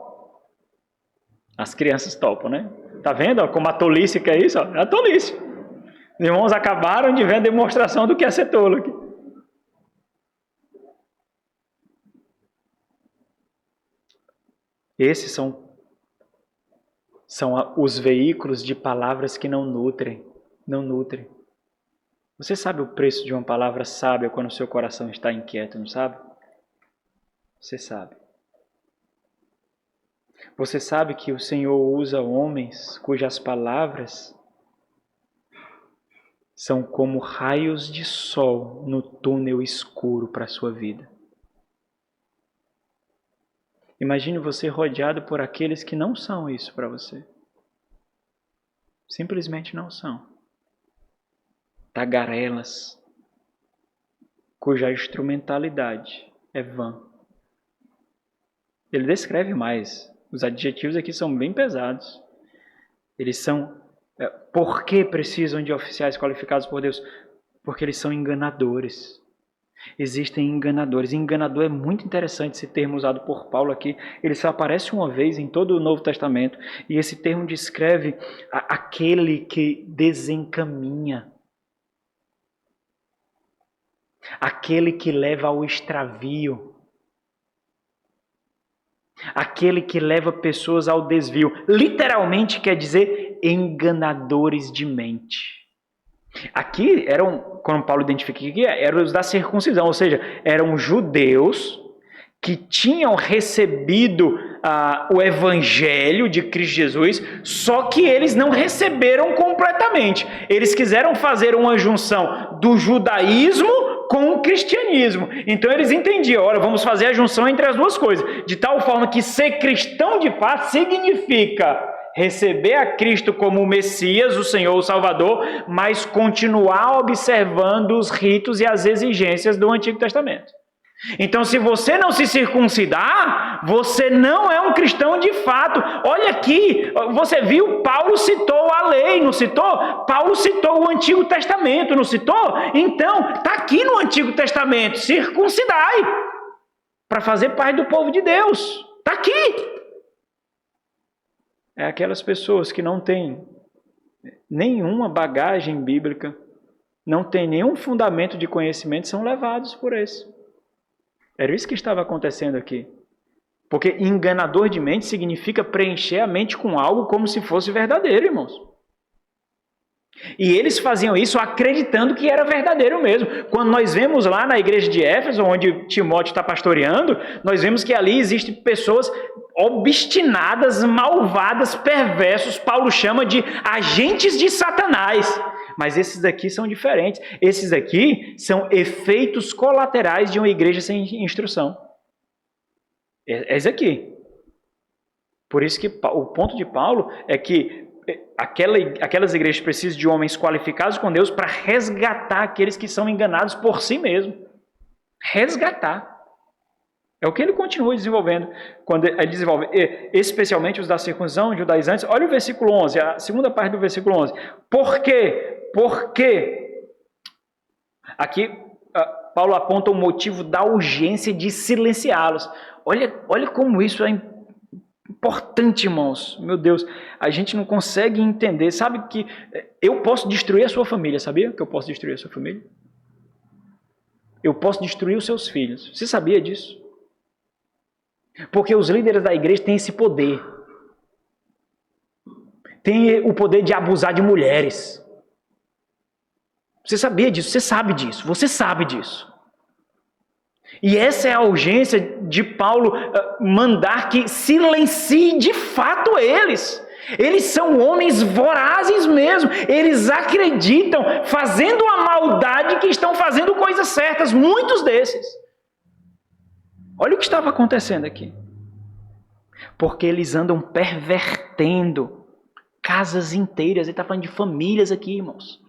As crianças topam, né? Tá vendo como a tolice que é isso? É a tolice. Os irmãos acabaram de ver a demonstração do que é ser tolo aqui. Esses são os veículos de palavras que não nutrem. Não nutrem. Você sabe o preço de uma palavra sábia quando o seu coração está inquieto, não sabe? Você sabe. Você sabe que o Senhor usa homens cujas palavras são como raios de sol no túnel escuro para a sua vida. Imagine você rodeado por aqueles que não são isso para você. Simplesmente não são. Tagarelas, cuja instrumentalidade é vã. Ele descreve mais. Os adjetivos aqui são bem pesados. Eles são... Por que precisam de oficiais qualificados por Deus? Porque eles são enganadores. Existem enganadores. Enganador é muito interessante esse termo usado por Paulo aqui. Ele só aparece uma vez em todo o Novo Testamento. E esse termo descreve aquele que desencaminha. Aquele que leva ao extravio. Aquele que leva pessoas ao desvio. Literalmente quer dizer enganadores de mente. Aqui quando Paulo identifica aqui, eram os da circuncisão, ou seja, eram judeus que tinham recebido o evangelho de Cristo Jesus, só que eles não receberam completamente. Eles quiseram fazer uma junção do judaísmo com o cristianismo. Então eles entendiam, olha, vamos fazer a junção entre as duas coisas, de tal forma que ser cristão de fato significa receber a Cristo como o Messias, o Senhor, o Salvador, mas continuar observando os ritos e as exigências do Antigo Testamento. Então, se você não se circuncidar, você não é um cristão de fato. Olha aqui, você viu, Paulo citou a lei, não citou? Paulo citou o Antigo Testamento, não citou? Então, está aqui no Antigo Testamento, circuncidai, para fazer parte do povo de Deus. Está aqui. É aquelas pessoas que não têm nenhuma bagagem bíblica, não têm nenhum fundamento de conhecimento, são levados por esse. Era isso que estava acontecendo aqui. Porque enganador de mente significa preencher a mente com algo como se fosse verdadeiro, irmãos. E eles faziam isso acreditando que era verdadeiro mesmo. Quando nós vemos lá na igreja de Éfeso, onde Timóteo está pastoreando, nós vemos que ali existem pessoas obstinadas, malvadas, perversos. Paulo chama de agentes de Satanás. Mas esses daqui são diferentes. Esses daqui são efeitos colaterais de uma igreja sem instrução. É esse aqui. Por isso que o ponto de Paulo é que aquelas igrejas precisam de homens qualificados com Deus para resgatar aqueles que são enganados por si mesmo. Resgatar. É o que ele continua desenvolvendo. Quando ele desenvolve, especialmente os da circuncisão, judaizantes. Olha o versículo 11, a segunda parte do versículo 11. Por quê? Porque aqui Paulo aponta o motivo da urgência de silenciá-los. Olha como isso é importante, irmãos. Meu Deus, a gente não consegue entender. Sabe que eu posso destruir a sua família, sabia que eu posso destruir a sua família? Eu posso destruir os seus filhos. Você sabia disso? Porque os líderes da igreja têm esse poder. Tem o poder de abusar de mulheres. Você sabia disso? Você sabe disso. Você sabe disso. E essa é a urgência de Paulo mandar que silencie de fato eles. Eles são homens vorazes mesmo. Eles acreditam, fazendo a maldade, que estão fazendo coisas certas. Muitos desses. Olha o que estava acontecendo aqui. Porque eles andam pervertendo casas inteiras. Ele está falando de famílias aqui, irmãos.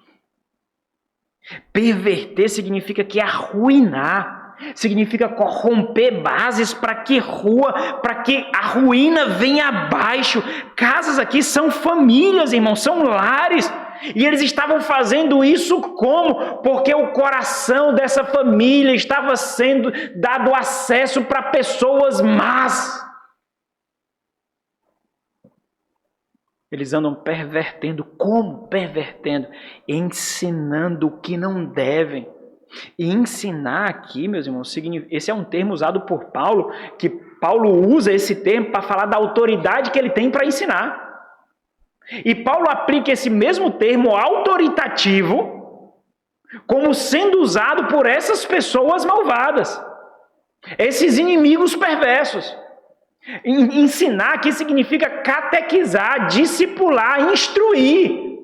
Perverter significa que arruinar. Significa corromper bases para que a ruína venha abaixo. Casas aqui são famílias, irmãos, são lares. E eles estavam fazendo isso como? Porque o coração dessa família estava sendo dado acesso para pessoas más. Eles andam pervertendo. Como pervertendo? Ensinando o que não devem. E ensinar aqui, meus irmãos, esse é um termo usado por Paulo, que Paulo usa esse termo para falar da autoridade que ele tem para ensinar. E Paulo aplica esse mesmo termo autoritativo como sendo usado por essas pessoas malvadas, esses inimigos perversos. Ensinar aqui significa catequizar, discipular, instruir.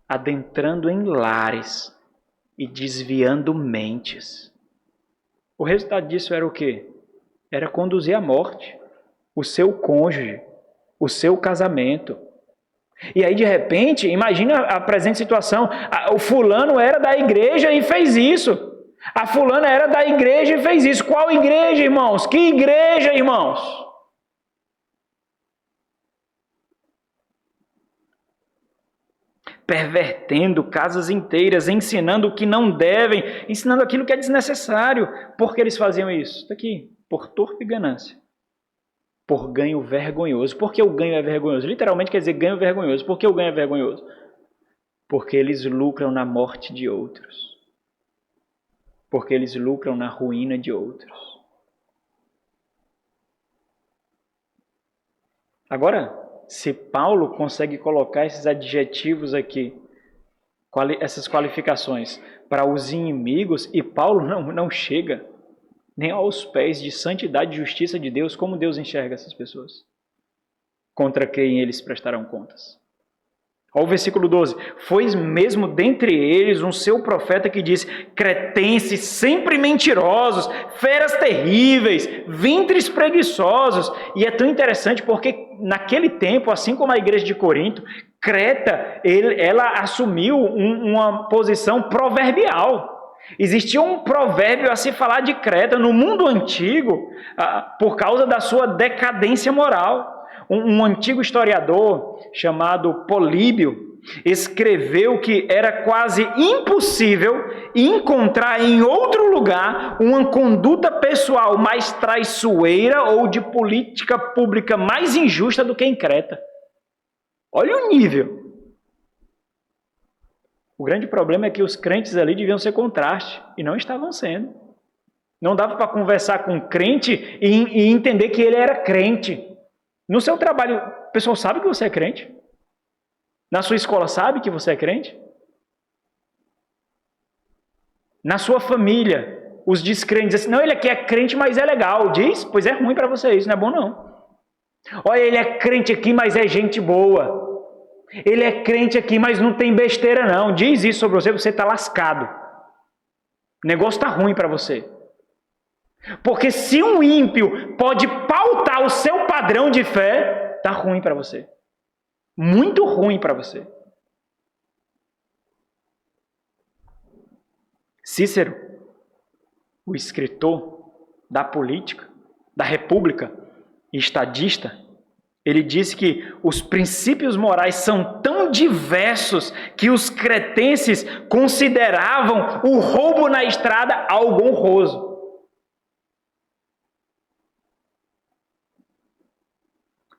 Adentrando em lares e desviando mentes. O resultado disso era o quê? Era conduzir à morte o seu cônjuge, o seu casamento. E aí, de repente, imagina a presente situação. O fulano era da igreja e fez isso. A fulana era da igreja e fez isso. Qual igreja, irmãos? Que igreja, irmãos? Pervertendo casas inteiras, ensinando o que não devem, ensinando aquilo que é desnecessário. Por que eles faziam isso? Está aqui, por torpe ganância. Por ganho vergonhoso. Por que o ganho é vergonhoso? Literalmente quer dizer ganho vergonhoso. Por que o ganho é vergonhoso? Porque eles lucram na morte de outros. Porque eles lucram na ruína de outros. Agora, se Paulo consegue colocar esses adjetivos aqui, essas qualificações, para os inimigos, e Paulo não chega nem aos pés de santidade e justiça de Deus, como Deus enxerga essas pessoas, contra quem eles prestarão contas. Olha o versículo 12. Foi mesmo dentre eles um seu profeta que disse: cretenses sempre mentirosos, feras terríveis, ventres preguiçosos. E é tão interessante porque naquele tempo, assim como a igreja de Corinto, Creta, ela assumiu uma posição proverbial. Existia um provérbio a se falar de Creta no mundo antigo, por causa da sua decadência moral. Um antigo historiador chamado Políbio escreveu que era quase impossível encontrar em outro lugar uma conduta pessoal mais traiçoeira ou de política pública mais injusta do que em Creta. Olha o nível. O grande problema é que os crentes ali deviam ser contraste e não estavam sendo. Não dava para conversar com um crente e entender que ele era crente. No seu trabalho, o pessoal sabe que você é crente? Na sua escola sabe que você é crente? Na sua família, os descrentes dizem assim: não, ele aqui é crente, mas é legal. Diz, pois é ruim para você, isso não é bom não. Olha, ele é crente aqui, mas é gente boa. Ele é crente aqui, mas não tem besteira não. Diz isso sobre você, você está lascado. O negócio está ruim para você. Porque se um ímpio pode pautar o seu padrão de fé, está ruim para você. Muito ruim para você. Cícero, o escritor da política, da república, estadista, ele disse que os princípios morais são tão diversos que os cretenses consideravam o roubo na estrada algo honroso.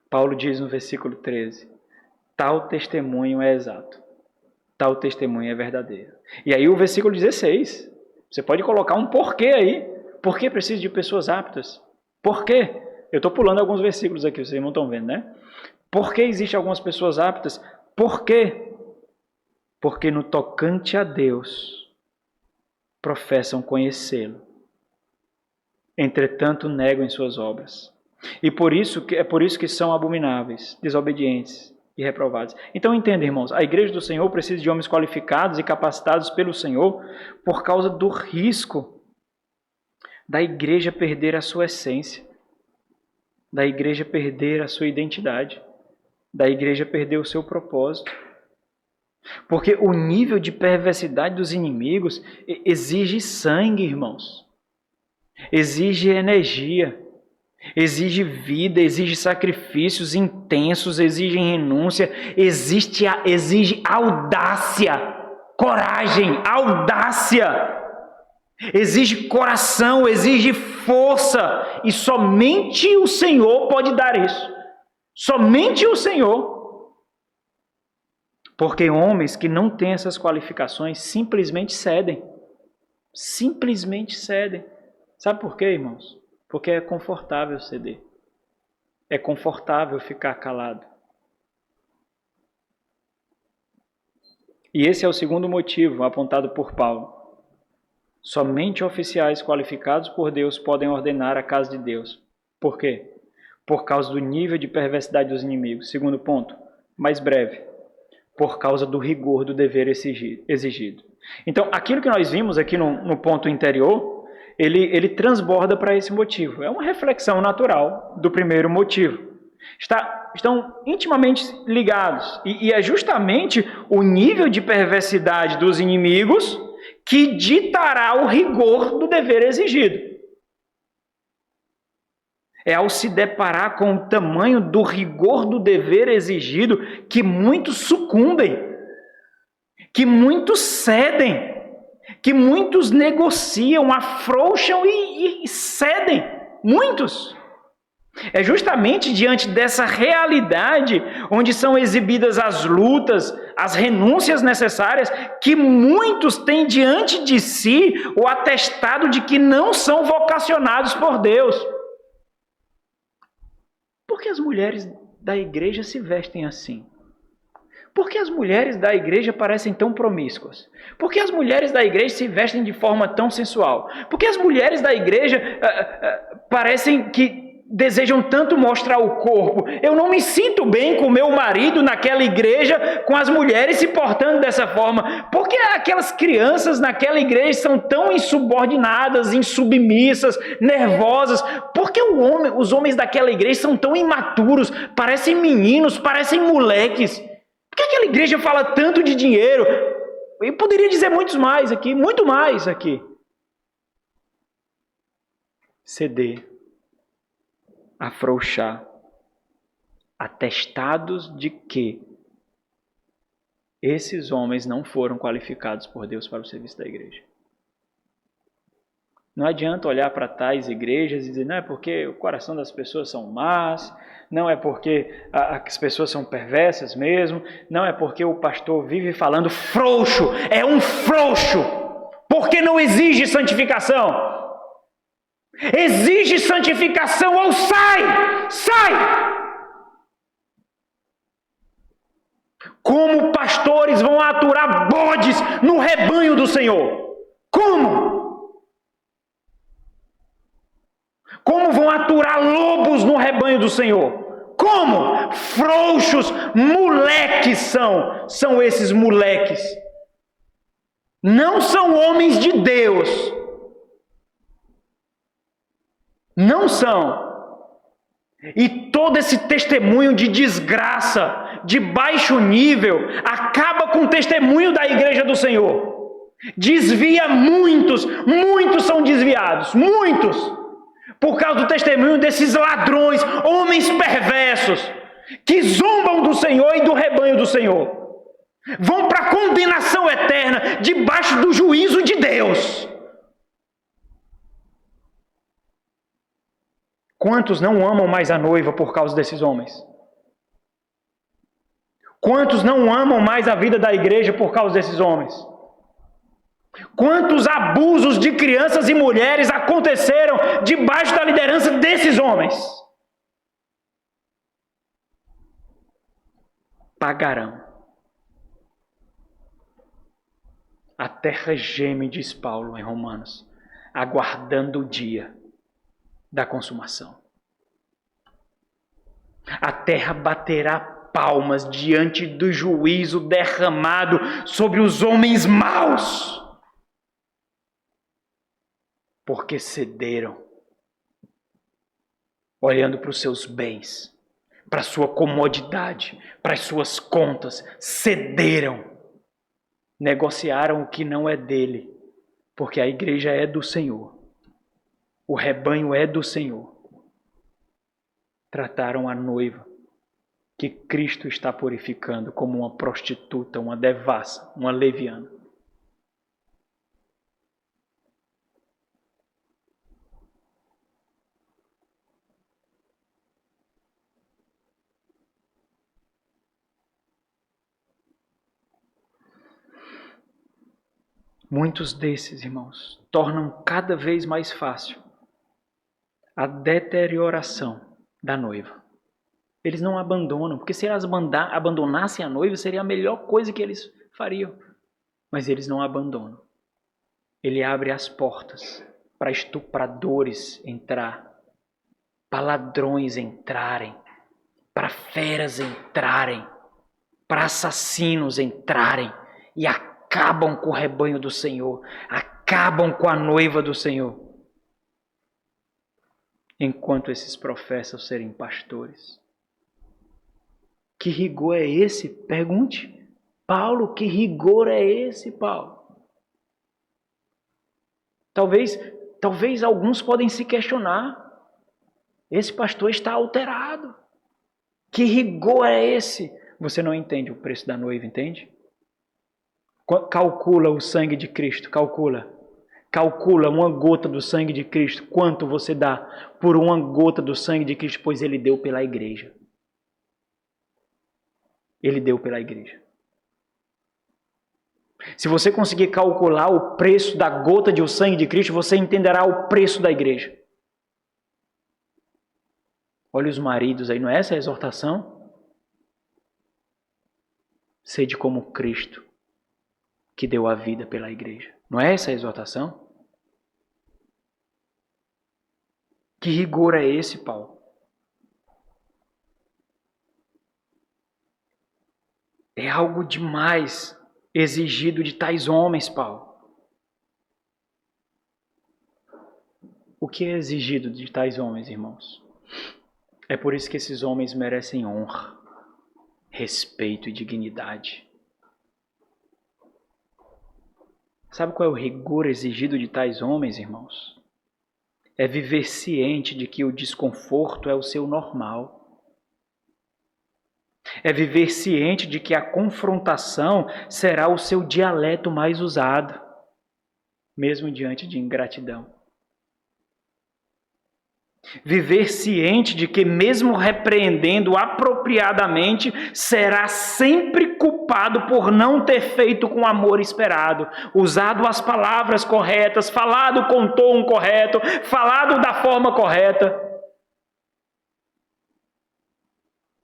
Paulo diz no versículo 13, tal testemunho é exato, tal testemunho é verdadeiro. E aí o versículo 16, você pode colocar um porquê aí. Por que precisa de pessoas aptas? Por quê? Eu estou pulando alguns versículos aqui, vocês não estão vendo, né? Por que existem algumas pessoas aptas? Por quê? Porque no tocante a Deus, professam conhecê-lo. Entretanto, negam em suas obras. E é por isso que são abomináveis, desobedientes e reprovados. Então entenda, irmãos, a igreja do Senhor precisa de homens qualificados e capacitados pelo Senhor por causa do risco da igreja perder a sua essência, da igreja perder a sua identidade, da igreja perder o seu propósito. Porque o nível de perversidade dos inimigos exige sangue, irmãos. Exige energia. Exige vida, exige sacrifícios intensos, exige renúncia, exige audácia, coragem, audácia. Exige coração, exige força. E somente o Senhor pode dar isso. Somente o Senhor. Porque homens que não têm essas qualificações simplesmente cedem. Simplesmente cedem. Sabe por quê, irmãos? Porque é confortável ceder. É confortável ficar calado. E esse é o segundo motivo apontado por Paulo. Somente oficiais qualificados por Deus podem ordenar a casa de Deus. Por quê? Por causa do nível de perversidade dos inimigos. Segundo ponto, mais breve, por causa do rigor do dever exigido. Então, aquilo que nós vimos aqui no ponto anterior, ele transborda para esse motivo. É uma reflexão natural do primeiro motivo. Estão intimamente ligados. E é justamente o nível de perversidade dos inimigos que ditará o rigor do dever exigido. É ao se deparar com o tamanho do rigor do dever exigido que muitos sucumbem, que muitos cedem, que muitos negociam, afrouxam e cedem. Muitos. É justamente diante dessa realidade, onde são exibidas as lutas, as renúncias necessárias, que muitos têm diante de si o atestado de que não são vocacionados por Deus. Por que as mulheres da igreja se vestem assim? Por que as mulheres da igreja parecem tão promíscuas? Por que as mulheres da igreja se vestem de forma tão sensual? Por que as mulheres da igreja parecem que desejam tanto mostrar o corpo? Eu não me sinto bem com meu marido naquela igreja, com as mulheres se portando dessa forma. Por que aquelas crianças naquela igreja são tão insubordinadas, insubmissas, nervosas? Por que os homens daquela igreja são tão imaturos, parecem meninos, parecem moleques? Por que aquela igreja fala tanto de dinheiro? Eu poderia dizer muito mais aqui. Ceder, afrouxar, atestados de que esses homens não foram qualificados por Deus para o serviço da igreja. Não adianta olhar para tais igrejas e dizer, não é porque o coração das pessoas são más, não é porque as pessoas são perversas mesmo, não é porque o pastor vive falando frouxo, é um frouxo, porque não exige santificação. Exige santificação ou sai! Como pastores vão aturar bodes no rebanho do Senhor? Como vão aturar lobos no rebanho do Senhor? Como? Frouxos, moleques são esses moleques. Não são homens de Deus. Não são. E todo esse testemunho de desgraça, de baixo nível, acaba com o testemunho da igreja do Senhor. Desvia muitos são desviados, muitos. Por causa do testemunho desses ladrões, homens perversos, que zombam do Senhor e do rebanho do Senhor. Vão para a condenação eterna, debaixo do juízo de Deus. Quantos não amam mais a noiva por causa desses homens? Quantos não amam mais a vida da igreja por causa desses homens? Quantos abusos de crianças e mulheres aconteceram debaixo da liderança desses homens? Pagarão. A terra geme, diz Paulo em Romanos, aguardando o dia da consumação. A terra baterá palmas diante do juízo derramado sobre os homens maus, porque cederam, olhando para os seus bens, para a sua comodidade, para as suas contas, cederam, negociaram o que não é dele, porque a igreja é do Senhor, o rebanho é do Senhor. Trataram a noiva, que Cristo está purificando, como uma prostituta, uma devassa, uma leviana. Muitos desses, irmãos, tornam cada vez mais fácil a deterioração da noiva. Eles não abandonam, porque se elas abandonassem a noiva, seria a melhor coisa que eles fariam. Mas eles não abandonam. Ele abre as portas para estupradores entrar, para ladrões entrarem, para feras entrarem, para assassinos entrarem e acabam com o rebanho do Senhor, acabam com a noiva do Senhor, enquanto esses professam serem pastores. Que rigor é esse? Pergunte. Paulo, que rigor é esse, Paulo? Talvez alguns podem se questionar. Esse pastor está alterado. Que rigor é esse? Você não entende o preço da noiva, entende? Calcula o sangue de Cristo, calcula. Calcula uma gota do sangue de Cristo. Quanto você dá por uma gota do sangue de Cristo? Pois ele deu pela igreja. Ele deu pela igreja. Se você conseguir calcular o preço da gota de sangue de Cristo, você entenderá o preço da igreja. Olha os maridos aí, não é essa a exortação? Sede como Cristo, que deu a vida pela igreja. Não é essa a exortação? Que rigor é esse, Paulo? É algo demais exigido de tais homens, Paulo. O que é exigido de tais homens, irmãos? É por isso que esses homens merecem honra, respeito e dignidade. Sabe qual é o rigor exigido de tais homens, irmãos? É viver ciente de que o desconforto é o seu normal. É viver ciente de que a confrontação será o seu dialeto mais usado, mesmo diante de ingratidão. Viver ciente de que, mesmo repreendendo apropriadamente, será sempre culpado por não ter feito com o amor esperado, usado as palavras corretas, falado com o tom correto, falado da forma correta.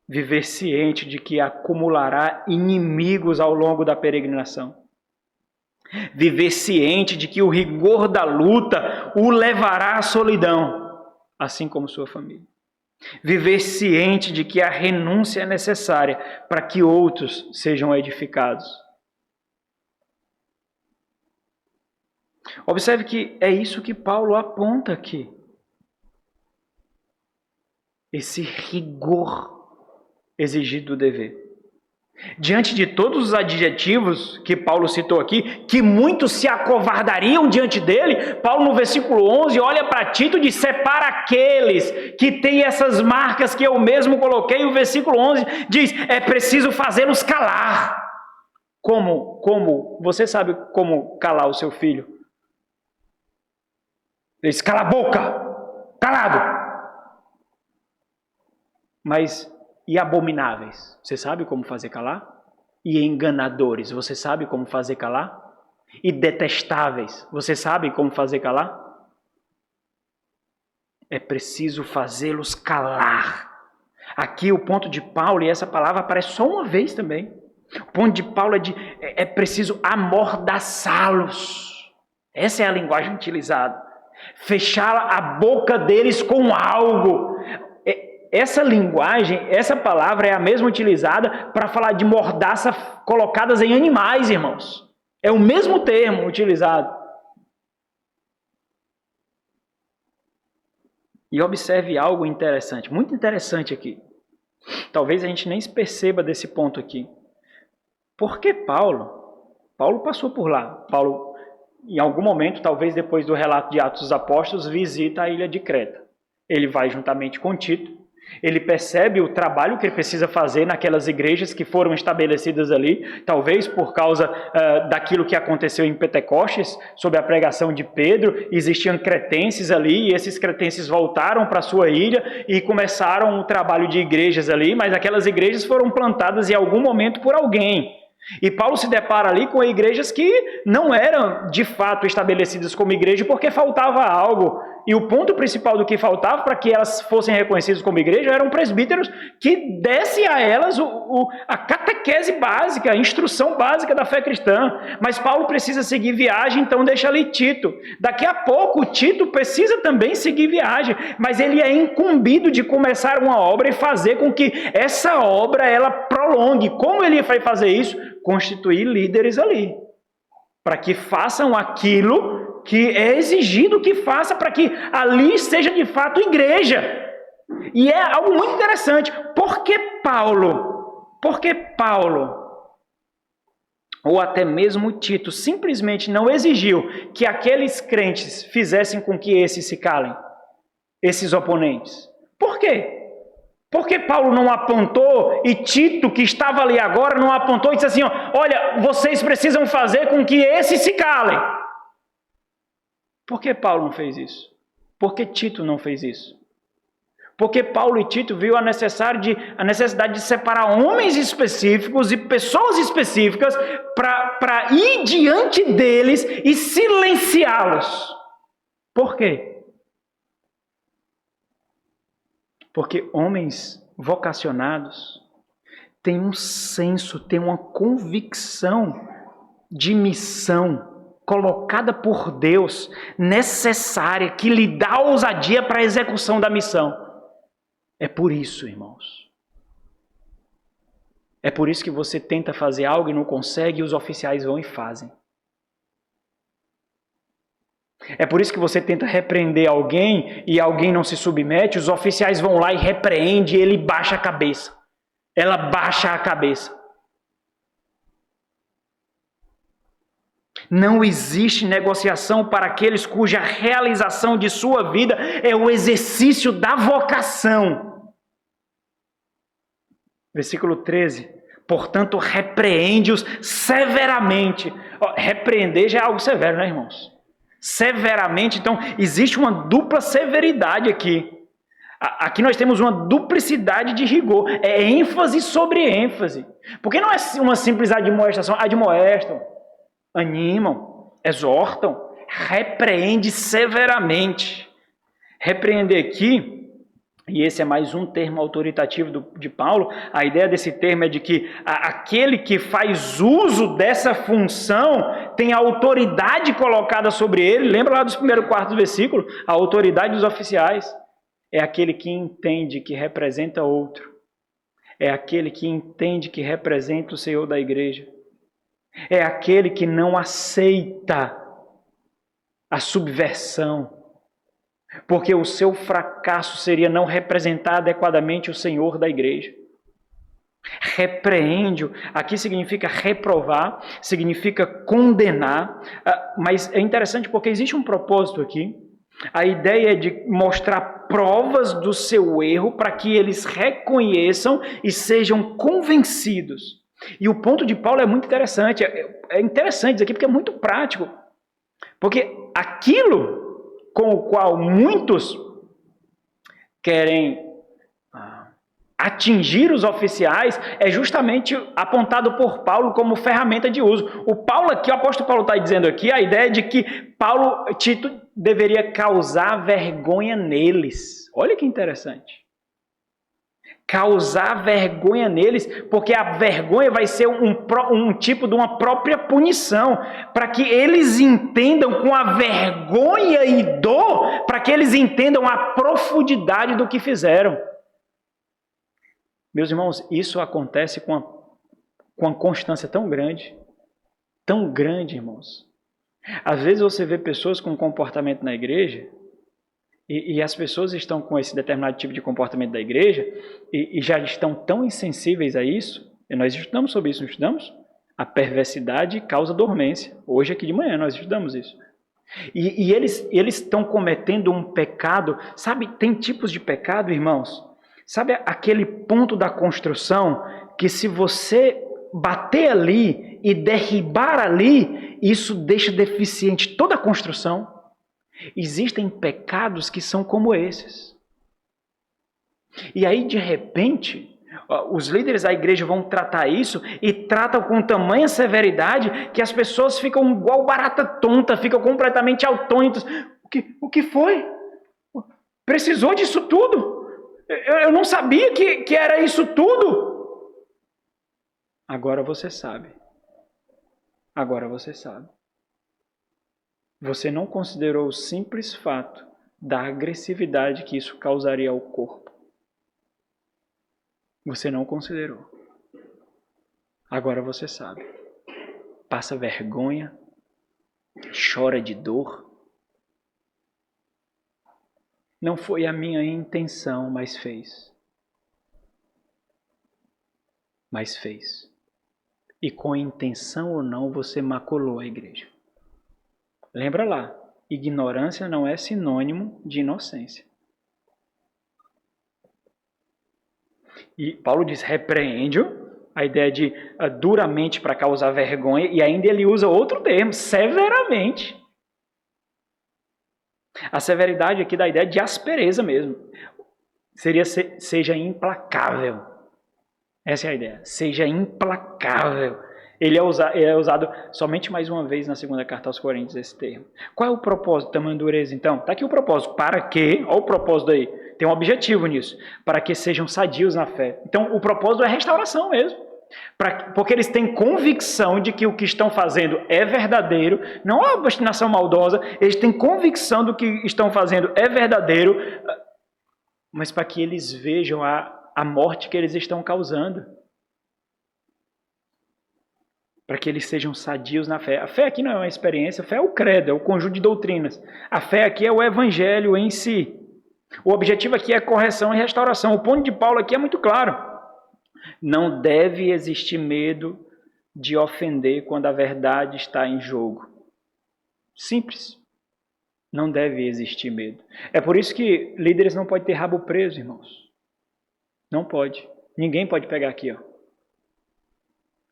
Viver ciente de que acumulará inimigos ao longo da peregrinação. Viver ciente de que o rigor da luta o levará à solidão, assim como sua família. Viver ciente de que a renúncia é necessária para que outros sejam edificados. Observe que é isso que Paulo aponta aqui. Esse rigor exigido do dever. Diante de todos os adjetivos que Paulo citou aqui, que muitos se acovardariam diante dele, Paulo no versículo 11 olha para Tito e diz: separa aqueles que têm essas marcas que eu mesmo coloquei. O versículo 11 diz: é preciso fazê-los calar. Como? Você sabe como calar o seu filho? Ele diz: cala a boca, calado. Mas e abomináveis, você sabe como fazer calar? E enganadores, você sabe como fazer calar? E detestáveis, você sabe como fazer calar? É preciso fazê-los calar. Aqui o ponto de Paulo, e essa palavra aparece só uma vez também. O ponto de Paulo é preciso amordaçá-los. Essa é a linguagem utilizada. Fechar a boca deles com algo. Essa linguagem, essa palavra é a mesma utilizada para falar de mordaça colocadas em animais, irmãos. É o mesmo termo utilizado. E observe algo interessante, muito interessante aqui. Talvez a gente nem se perceba desse ponto aqui. Por que Paulo passou por lá. Paulo, em algum momento, talvez depois do relato de Atos dos Apóstolos, visita a ilha de Creta. Ele vai juntamente com Tito. Ele percebe o trabalho que ele precisa fazer naquelas igrejas que foram estabelecidas ali, talvez por causa daquilo que aconteceu em Pentecostes, sob a pregação de Pedro. Existiam cretenses ali, e esses cretenses voltaram para a sua ilha e começaram o trabalho de igrejas ali, mas aquelas igrejas foram plantadas em algum momento por alguém. E Paulo se depara ali com igrejas que não eram de fato estabelecidas como igreja porque faltava algo. E o ponto principal do que faltava para que elas fossem reconhecidas como igreja eram presbíteros que dessem a elas a catequese básica, a instrução básica da fé cristã. Mas Paulo precisa seguir viagem, então deixa ali Tito. Daqui a pouco, Tito precisa também seguir viagem, mas ele é incumbido de começar uma obra e fazer com que essa obra ela prolongue. Como ele vai fazer isso? Constituir líderes ali, para que façam aquilo que é exigido que faça para que ali seja de fato igreja. E é algo muito interessante. Por que Paulo, ou até mesmo Tito, simplesmente não exigiu que aqueles crentes fizessem com que esses se calem, esses oponentes? Por quê? Por que Paulo não apontou e Tito, que estava ali agora, não apontou e disse assim, olha, vocês precisam fazer com que esses se calem? Por que Paulo não fez isso? Por que Tito não fez isso? Porque Paulo e Tito viu a necessidade de separar homens específicos e pessoas específicas para ir diante deles e silenciá-los. Por quê? Porque homens vocacionados têm um senso, têm uma convicção de missão colocada por Deus, necessária, que lhe dá ousadia para a execução da missão. É por isso, irmãos. É por isso que você tenta fazer algo e não consegue, e os oficiais vão e fazem. É por isso que você tenta repreender alguém e alguém não se submete, os oficiais vão lá e repreendem e ele baixa a cabeça. Ela baixa a cabeça. Não existe negociação para aqueles cuja realização de sua vida é o exercício da vocação. Versículo 13. Portanto, repreende-os severamente. Repreender já é algo severo, né, irmãos? Severamente, então, existe uma dupla severidade aqui. Aqui nós temos uma duplicidade de rigor. É ênfase sobre ênfase. Porque não é uma simples admoestação. Admoestam, animam, exortam, repreende severamente. Repreender aqui, e esse é mais um termo autoritativo de Paulo, a ideia desse termo é de que aquele que faz uso dessa função tem a autoridade colocada sobre ele. Lembra lá dos primeiros 4 versículos? A autoridade dos oficiais é aquele que entende que representa outro. É aquele que entende que representa o Senhor da igreja. É aquele que não aceita a subversão, porque o seu fracasso seria não representar adequadamente o Senhor da igreja. Repreende-o, aqui significa reprovar, significa condenar, mas é interessante porque existe um propósito aqui. A ideia é de mostrar provas do seu erro para que eles reconheçam e sejam convencidos. E o ponto de Paulo é muito interessante. É interessante isso aqui porque é muito prático. Porque aquilo com o qual muitos querem atingir os oficiais é justamente apontado por Paulo como ferramenta de uso. O apóstolo Paulo está dizendo aqui a ideia de que Tito deveria causar vergonha neles. Olha que interessante. Causar vergonha neles, porque a vergonha vai ser um tipo de uma própria punição, para que eles entendam com a vergonha e dor, para que eles entendam a profundidade do que fizeram. Meus irmãos, isso acontece com uma constância tão grande, irmãos. Às vezes você vê pessoas com comportamento na igreja, e as pessoas estão com esse determinado tipo de comportamento da igreja e já estão tão insensíveis a isso. E nós estudamos sobre isso, não estudamos? A perversidade causa dormência. Hoje, aqui de manhã, nós estudamos isso. E eles estão cometendo um pecado. Sabe, tem tipos de pecado, irmãos? Sabe aquele ponto da construção que se você bater ali e derribar ali, isso deixa deficiente toda a construção? Existem pecados que são como esses. E aí, de repente, os líderes da igreja vão tratar isso e tratam com tamanha severidade que as pessoas ficam igual barata tonta, ficam completamente atônitas. O que foi? Precisou disso tudo? Eu não sabia que era isso tudo. Agora você sabe. Agora você sabe. Você não considerou o simples fato da agressividade que isso causaria ao corpo. Você não considerou. Agora você sabe. Passa vergonha, chora de dor. Não foi a minha intenção, mas fez. Mas fez. E com intenção ou não, você maculou a igreja. Lembra lá, ignorância não é sinônimo de inocência. E Paulo diz, repreende-o, a ideia de duramente para causar vergonha, e ainda ele usa outro termo, severamente. A severidade aqui dá a ideia de aspereza mesmo. Seja implacável. Essa é a ideia. Seja implacável. Ele é usado somente mais uma vez na segunda carta aos Coríntios, esse termo. Qual é o propósito da tamanha dureza, então? Está aqui o propósito. Para que, olha o propósito aí, tem um objetivo nisso. Para que sejam sadios na fé. Então, o propósito é restauração mesmo. Porque eles têm convicção de que o que estão fazendo é verdadeiro, não é uma obstinação maldosa, eles têm convicção do que estão fazendo é verdadeiro, mas para que eles vejam a morte que eles estão causando. Para que eles sejam sadios na fé. A fé aqui não é uma experiência, a fé é o credo, é o conjunto de doutrinas. A fé aqui é o evangelho em si. O objetivo aqui é correção e restauração. O ponto de Paulo aqui é muito claro. Não deve existir medo de ofender quando a verdade está em jogo. Simples. Não deve existir medo. É por isso que líderes não podem ter rabo preso, irmãos. Não pode. Ninguém pode pegar aqui, ó.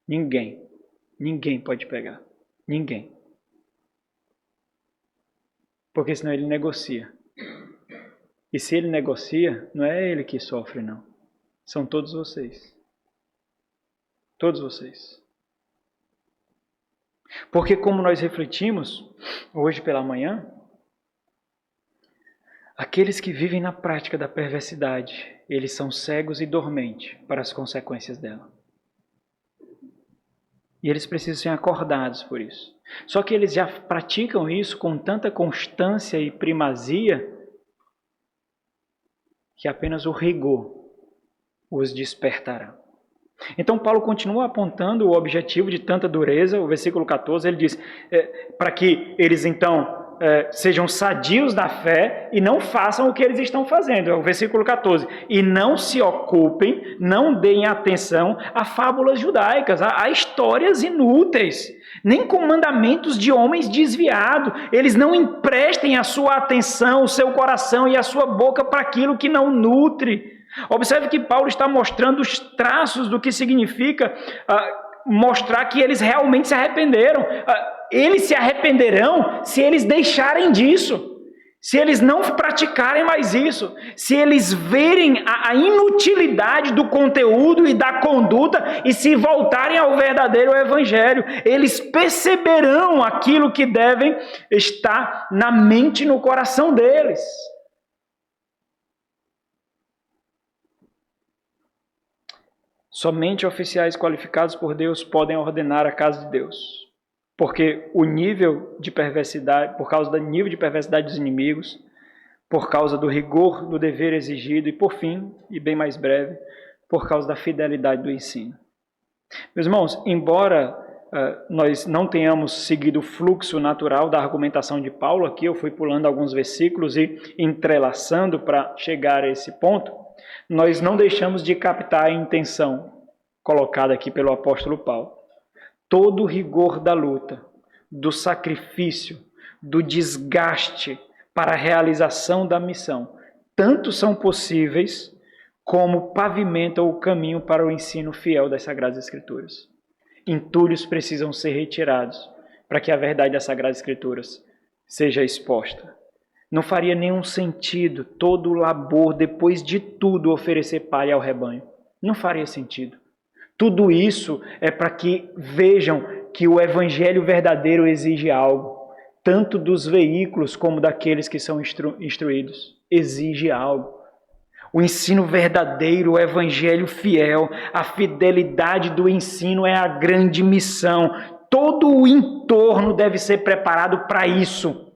Ninguém. Ninguém pode pegar. Ninguém. Porque senão ele negocia. E se ele negocia, não é ele que sofre, não. São todos vocês. Todos vocês. Porque como nós refletimos hoje pela manhã, aqueles que vivem na prática da perversidade, eles são cegos e dormentes para as consequências dela. E eles precisam ser acordados por isso. Só que eles já praticam isso com tanta constância e primazia que apenas o rigor os despertará. Então Paulo continua apontando o objetivo de tanta dureza. O versículo 14, ele diz, para que eles então sejam sadios na fé e não façam o que eles estão fazendo. É o versículo 14. E não se ocupem, não deem atenção a fábulas judaicas, a histórias inúteis, nem com mandamentos de homens desviados. Eles não emprestem a sua atenção, o seu coração e a sua boca para aquilo que não nutre. Observe que Paulo está mostrando os traços do que significa mostrar que eles realmente se arrependeram. Eles se arrependerão se eles deixarem disso, se eles não praticarem mais isso, se eles verem a inutilidade do conteúdo e da conduta e se voltarem ao verdadeiro evangelho. Eles perceberão aquilo que devem estar na mente e no coração deles. Somente oficiais qualificados por Deus podem ordenar a casa de Deus. Porque o nível de perversidade, por causa do nível de perversidade dos inimigos, por causa do rigor do dever exigido e, por fim, e bem mais breve, por causa da fidelidade do ensino. Meus irmãos, embora nós não tenhamos seguido o fluxo natural da argumentação de Paulo, aqui eu fui pulando alguns versículos e entrelaçando para chegar a esse ponto, nós não deixamos de captar a intenção colocada aqui pelo apóstolo Paulo. Todo o rigor da luta, do sacrifício, do desgaste para a realização da missão, tanto são possíveis como pavimentam o caminho para o ensino fiel das Sagradas Escrituras. Entulhos precisam ser retirados para que a verdade das Sagradas Escrituras seja exposta. Não faria nenhum sentido todo o labor, depois de tudo, oferecer palha ao rebanho. Não faria sentido. Tudo isso é para que vejam que o evangelho verdadeiro exige algo. tanto dos veículos como daqueles que são instruídos. Exige algo. O ensino verdadeiro, o evangelho fiel, a fidelidade do ensino é a grande missão. Todo o entorno deve ser preparado para isso,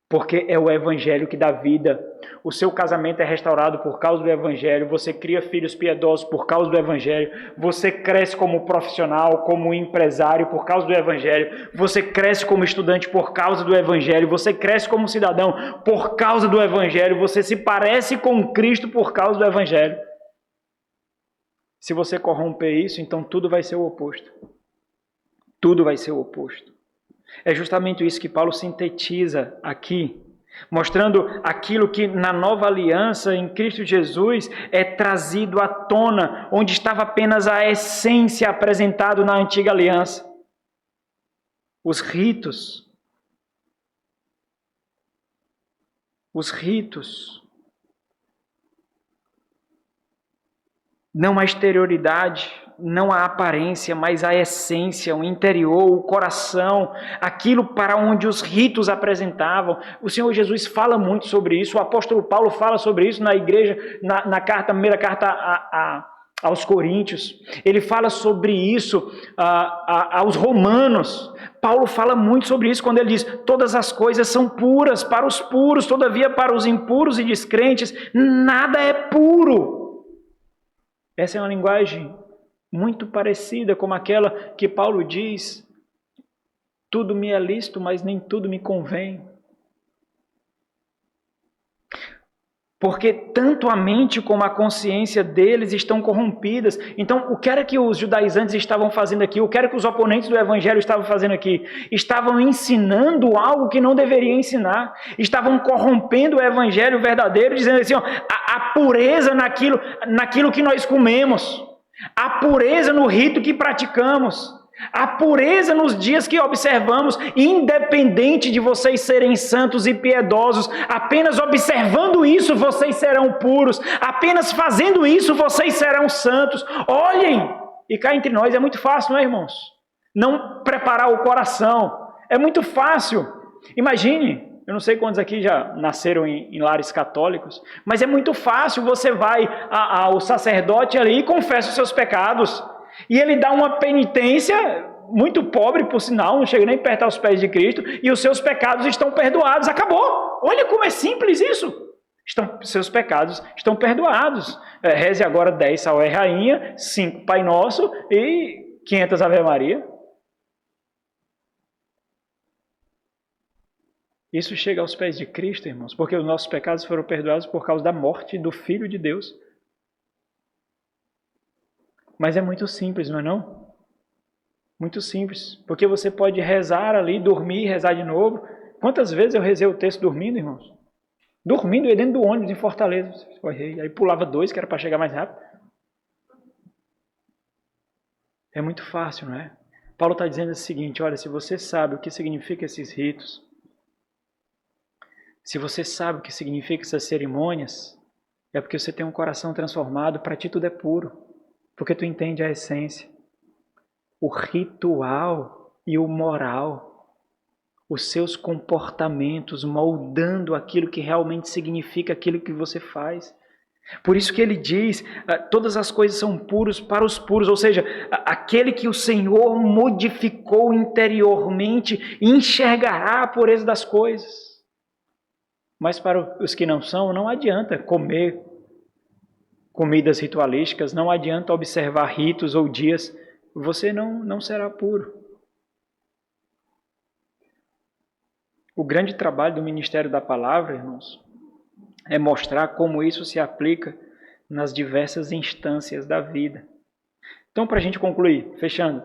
porque é o evangelho que dá vida. O seu casamento é restaurado por causa do evangelho, você cria filhos piedosos por causa do evangelho, você cresce como profissional, como empresário por causa do evangelho, você cresce como estudante por causa do evangelho, você cresce como cidadão por causa do evangelho, você se parece com Cristo por causa do evangelho. Se você corromper isso, então tudo vai ser o oposto. Tudo vai ser o oposto. É justamente isso que Paulo sintetiza aqui, mostrando aquilo que na nova aliança em Cristo Jesus é trazido à tona, onde estava apenas a essência apresentada na antiga aliança. Os ritos. Os ritos. Não a exterioridade, não a aparência, mas a essência, o interior, o coração, aquilo para onde os ritos apresentavam. O Senhor Jesus fala muito sobre isso, o apóstolo Paulo fala sobre isso na igreja, na primeira carta aos Coríntios. Ele fala sobre isso aos Romanos. Paulo fala muito sobre isso quando ele diz: todas as coisas são puras para os puros, todavia para os impuros e descrentes nada é puro. Essa é uma linguagem muito parecida com aquela que Paulo diz: tudo me é lícito, mas nem tudo me convém. Porque tanto a mente como a consciência deles estão corrompidas. Então, o que era que os judaizantes estavam fazendo aqui? O que era que os oponentes do evangelho estavam fazendo aqui? Estavam ensinando algo que não deveriam ensinar. Estavam corrompendo o evangelho verdadeiro, dizendo assim: ó, a pureza naquilo que nós comemos, a pureza no rito que praticamos, a pureza nos dias que observamos, independente de vocês serem santos e piedosos, apenas observando isso vocês serão puros, apenas fazendo isso vocês serão santos. Olhem, e cá entre nós é muito fácil, não é, irmãos? Não preparar o coração, é muito fácil. Imagine, eu não sei quantos aqui já nasceram em lares católicos, mas é muito fácil, você vai ao sacerdote ali e confessa os seus pecados. E ele dá uma penitência muito pobre, por sinal, não chega nem perto aos pés de Cristo, e os seus pecados estão perdoados. Acabou! Olha como é simples isso. Seus pecados estão perdoados. Reze agora 10 Salve Rainha, 5 Pai Nosso e 500 Ave Maria. Isso chega aos pés de Cristo, irmãos, porque os nossos pecados foram perdoados por causa da morte do Filho de Deus. Mas é muito simples, não é não? Muito simples. Porque você pode rezar ali, dormir, rezar de novo. Quantas vezes eu rezei o texto dormindo, irmãos? Dormindo, eu ia dentro do ônibus em Fortaleza. Aí pulava 2, que era para chegar mais rápido. É muito fácil, não é? Paulo está dizendo o seguinte: olha, se você sabe o que significa esses ritos, se você sabe o que significa essas cerimônias, é porque você tem um coração transformado, para ti tudo é puro. Porque tu entende a essência, o ritual e o moral, os seus comportamentos moldando aquilo que realmente significa aquilo que você faz. Por isso que ele diz, todas as coisas são puras para os puros, ou seja, aquele que o Senhor modificou interiormente enxergará a pureza das coisas. Mas para os que não são, não adianta comer comidas ritualísticas, não adianta observar ritos ou dias, você não será puro. O grande trabalho do ministério da palavra, irmãos, é mostrar como isso se aplica nas diversas instâncias da vida. Então, para a gente concluir, fechando,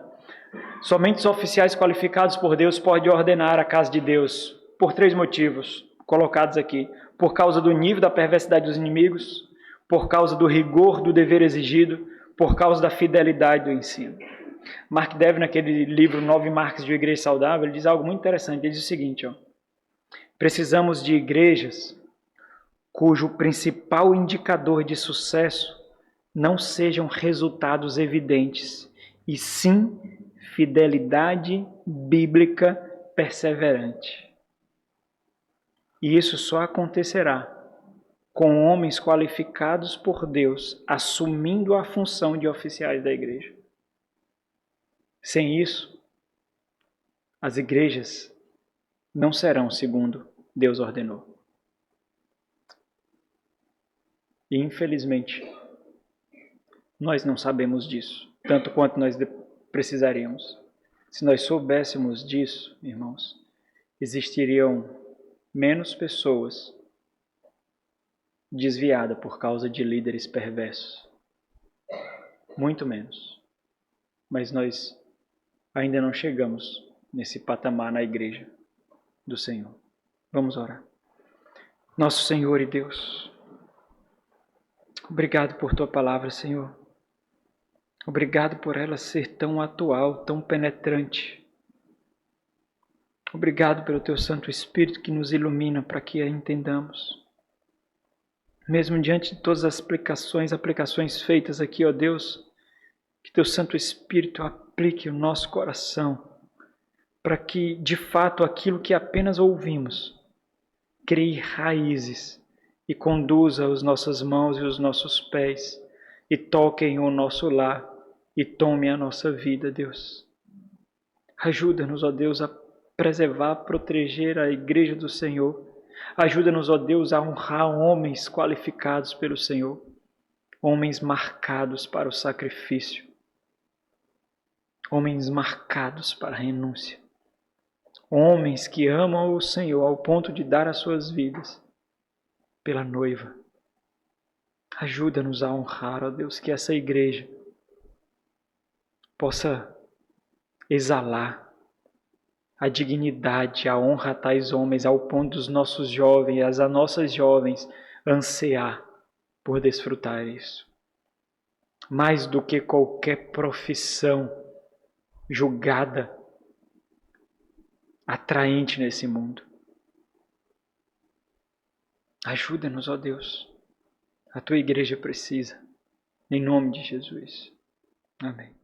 somente os oficiais qualificados por Deus podem ordenar a casa de Deus, por 3 motivos colocados aqui: por causa do nível da perversidade dos inimigos, por causa do rigor do dever exigido, por causa da fidelidade do ensino. Mark Dever, naquele livro 9 Marcas de uma Igreja Saudável, ele diz algo muito interessante. Ele diz o seguinte: precisamos de igrejas cujo principal indicador de sucesso não sejam resultados evidentes, e sim fidelidade bíblica perseverante. E isso só acontecerá com homens qualificados por Deus, assumindo a função de oficiais da igreja. Sem isso, as igrejas não serão segundo Deus ordenou. E infelizmente, nós não sabemos disso, tanto quanto nós precisaríamos. Se nós soubéssemos disso, irmãos, existiriam menos pessoas desviadas por causa de líderes perversos. Muito menos. Mas nós ainda não chegamos nesse patamar na igreja do Senhor. Vamos orar. Nosso Senhor e Deus, obrigado por Tua palavra, Senhor. Obrigado por ela ser tão atual, tão penetrante. Obrigado pelo Teu Santo Espírito que nos ilumina para que a entendamos. Mesmo diante de todas as aplicações feitas aqui, ó Deus, que Teu Santo Espírito aplique o nosso coração para que, de fato, aquilo que apenas ouvimos crie raízes e conduza as nossas mãos e os nossos pés e toquem o nosso lar e tome a nossa vida, Deus. Ajuda-nos, ó Deus, a preservar, proteger a igreja do Senhor. Ajuda-nos, ó Deus, a honrar homens qualificados pelo Senhor, homens marcados para o sacrifício, homens marcados para a renúncia, homens que amam o Senhor ao ponto de dar as suas vidas pela noiva. Ajuda-nos a honrar, ó Deus, que essa igreja possa exalar a dignidade, a honra a tais homens, ao ponto dos nossos jovens, as nossas jovens, ansiar por desfrutar isso. Mais do que qualquer profissão julgada, atraente nesse mundo. Ajuda-nos, ó Deus. A Tua igreja precisa. Em nome de Jesus. Amém.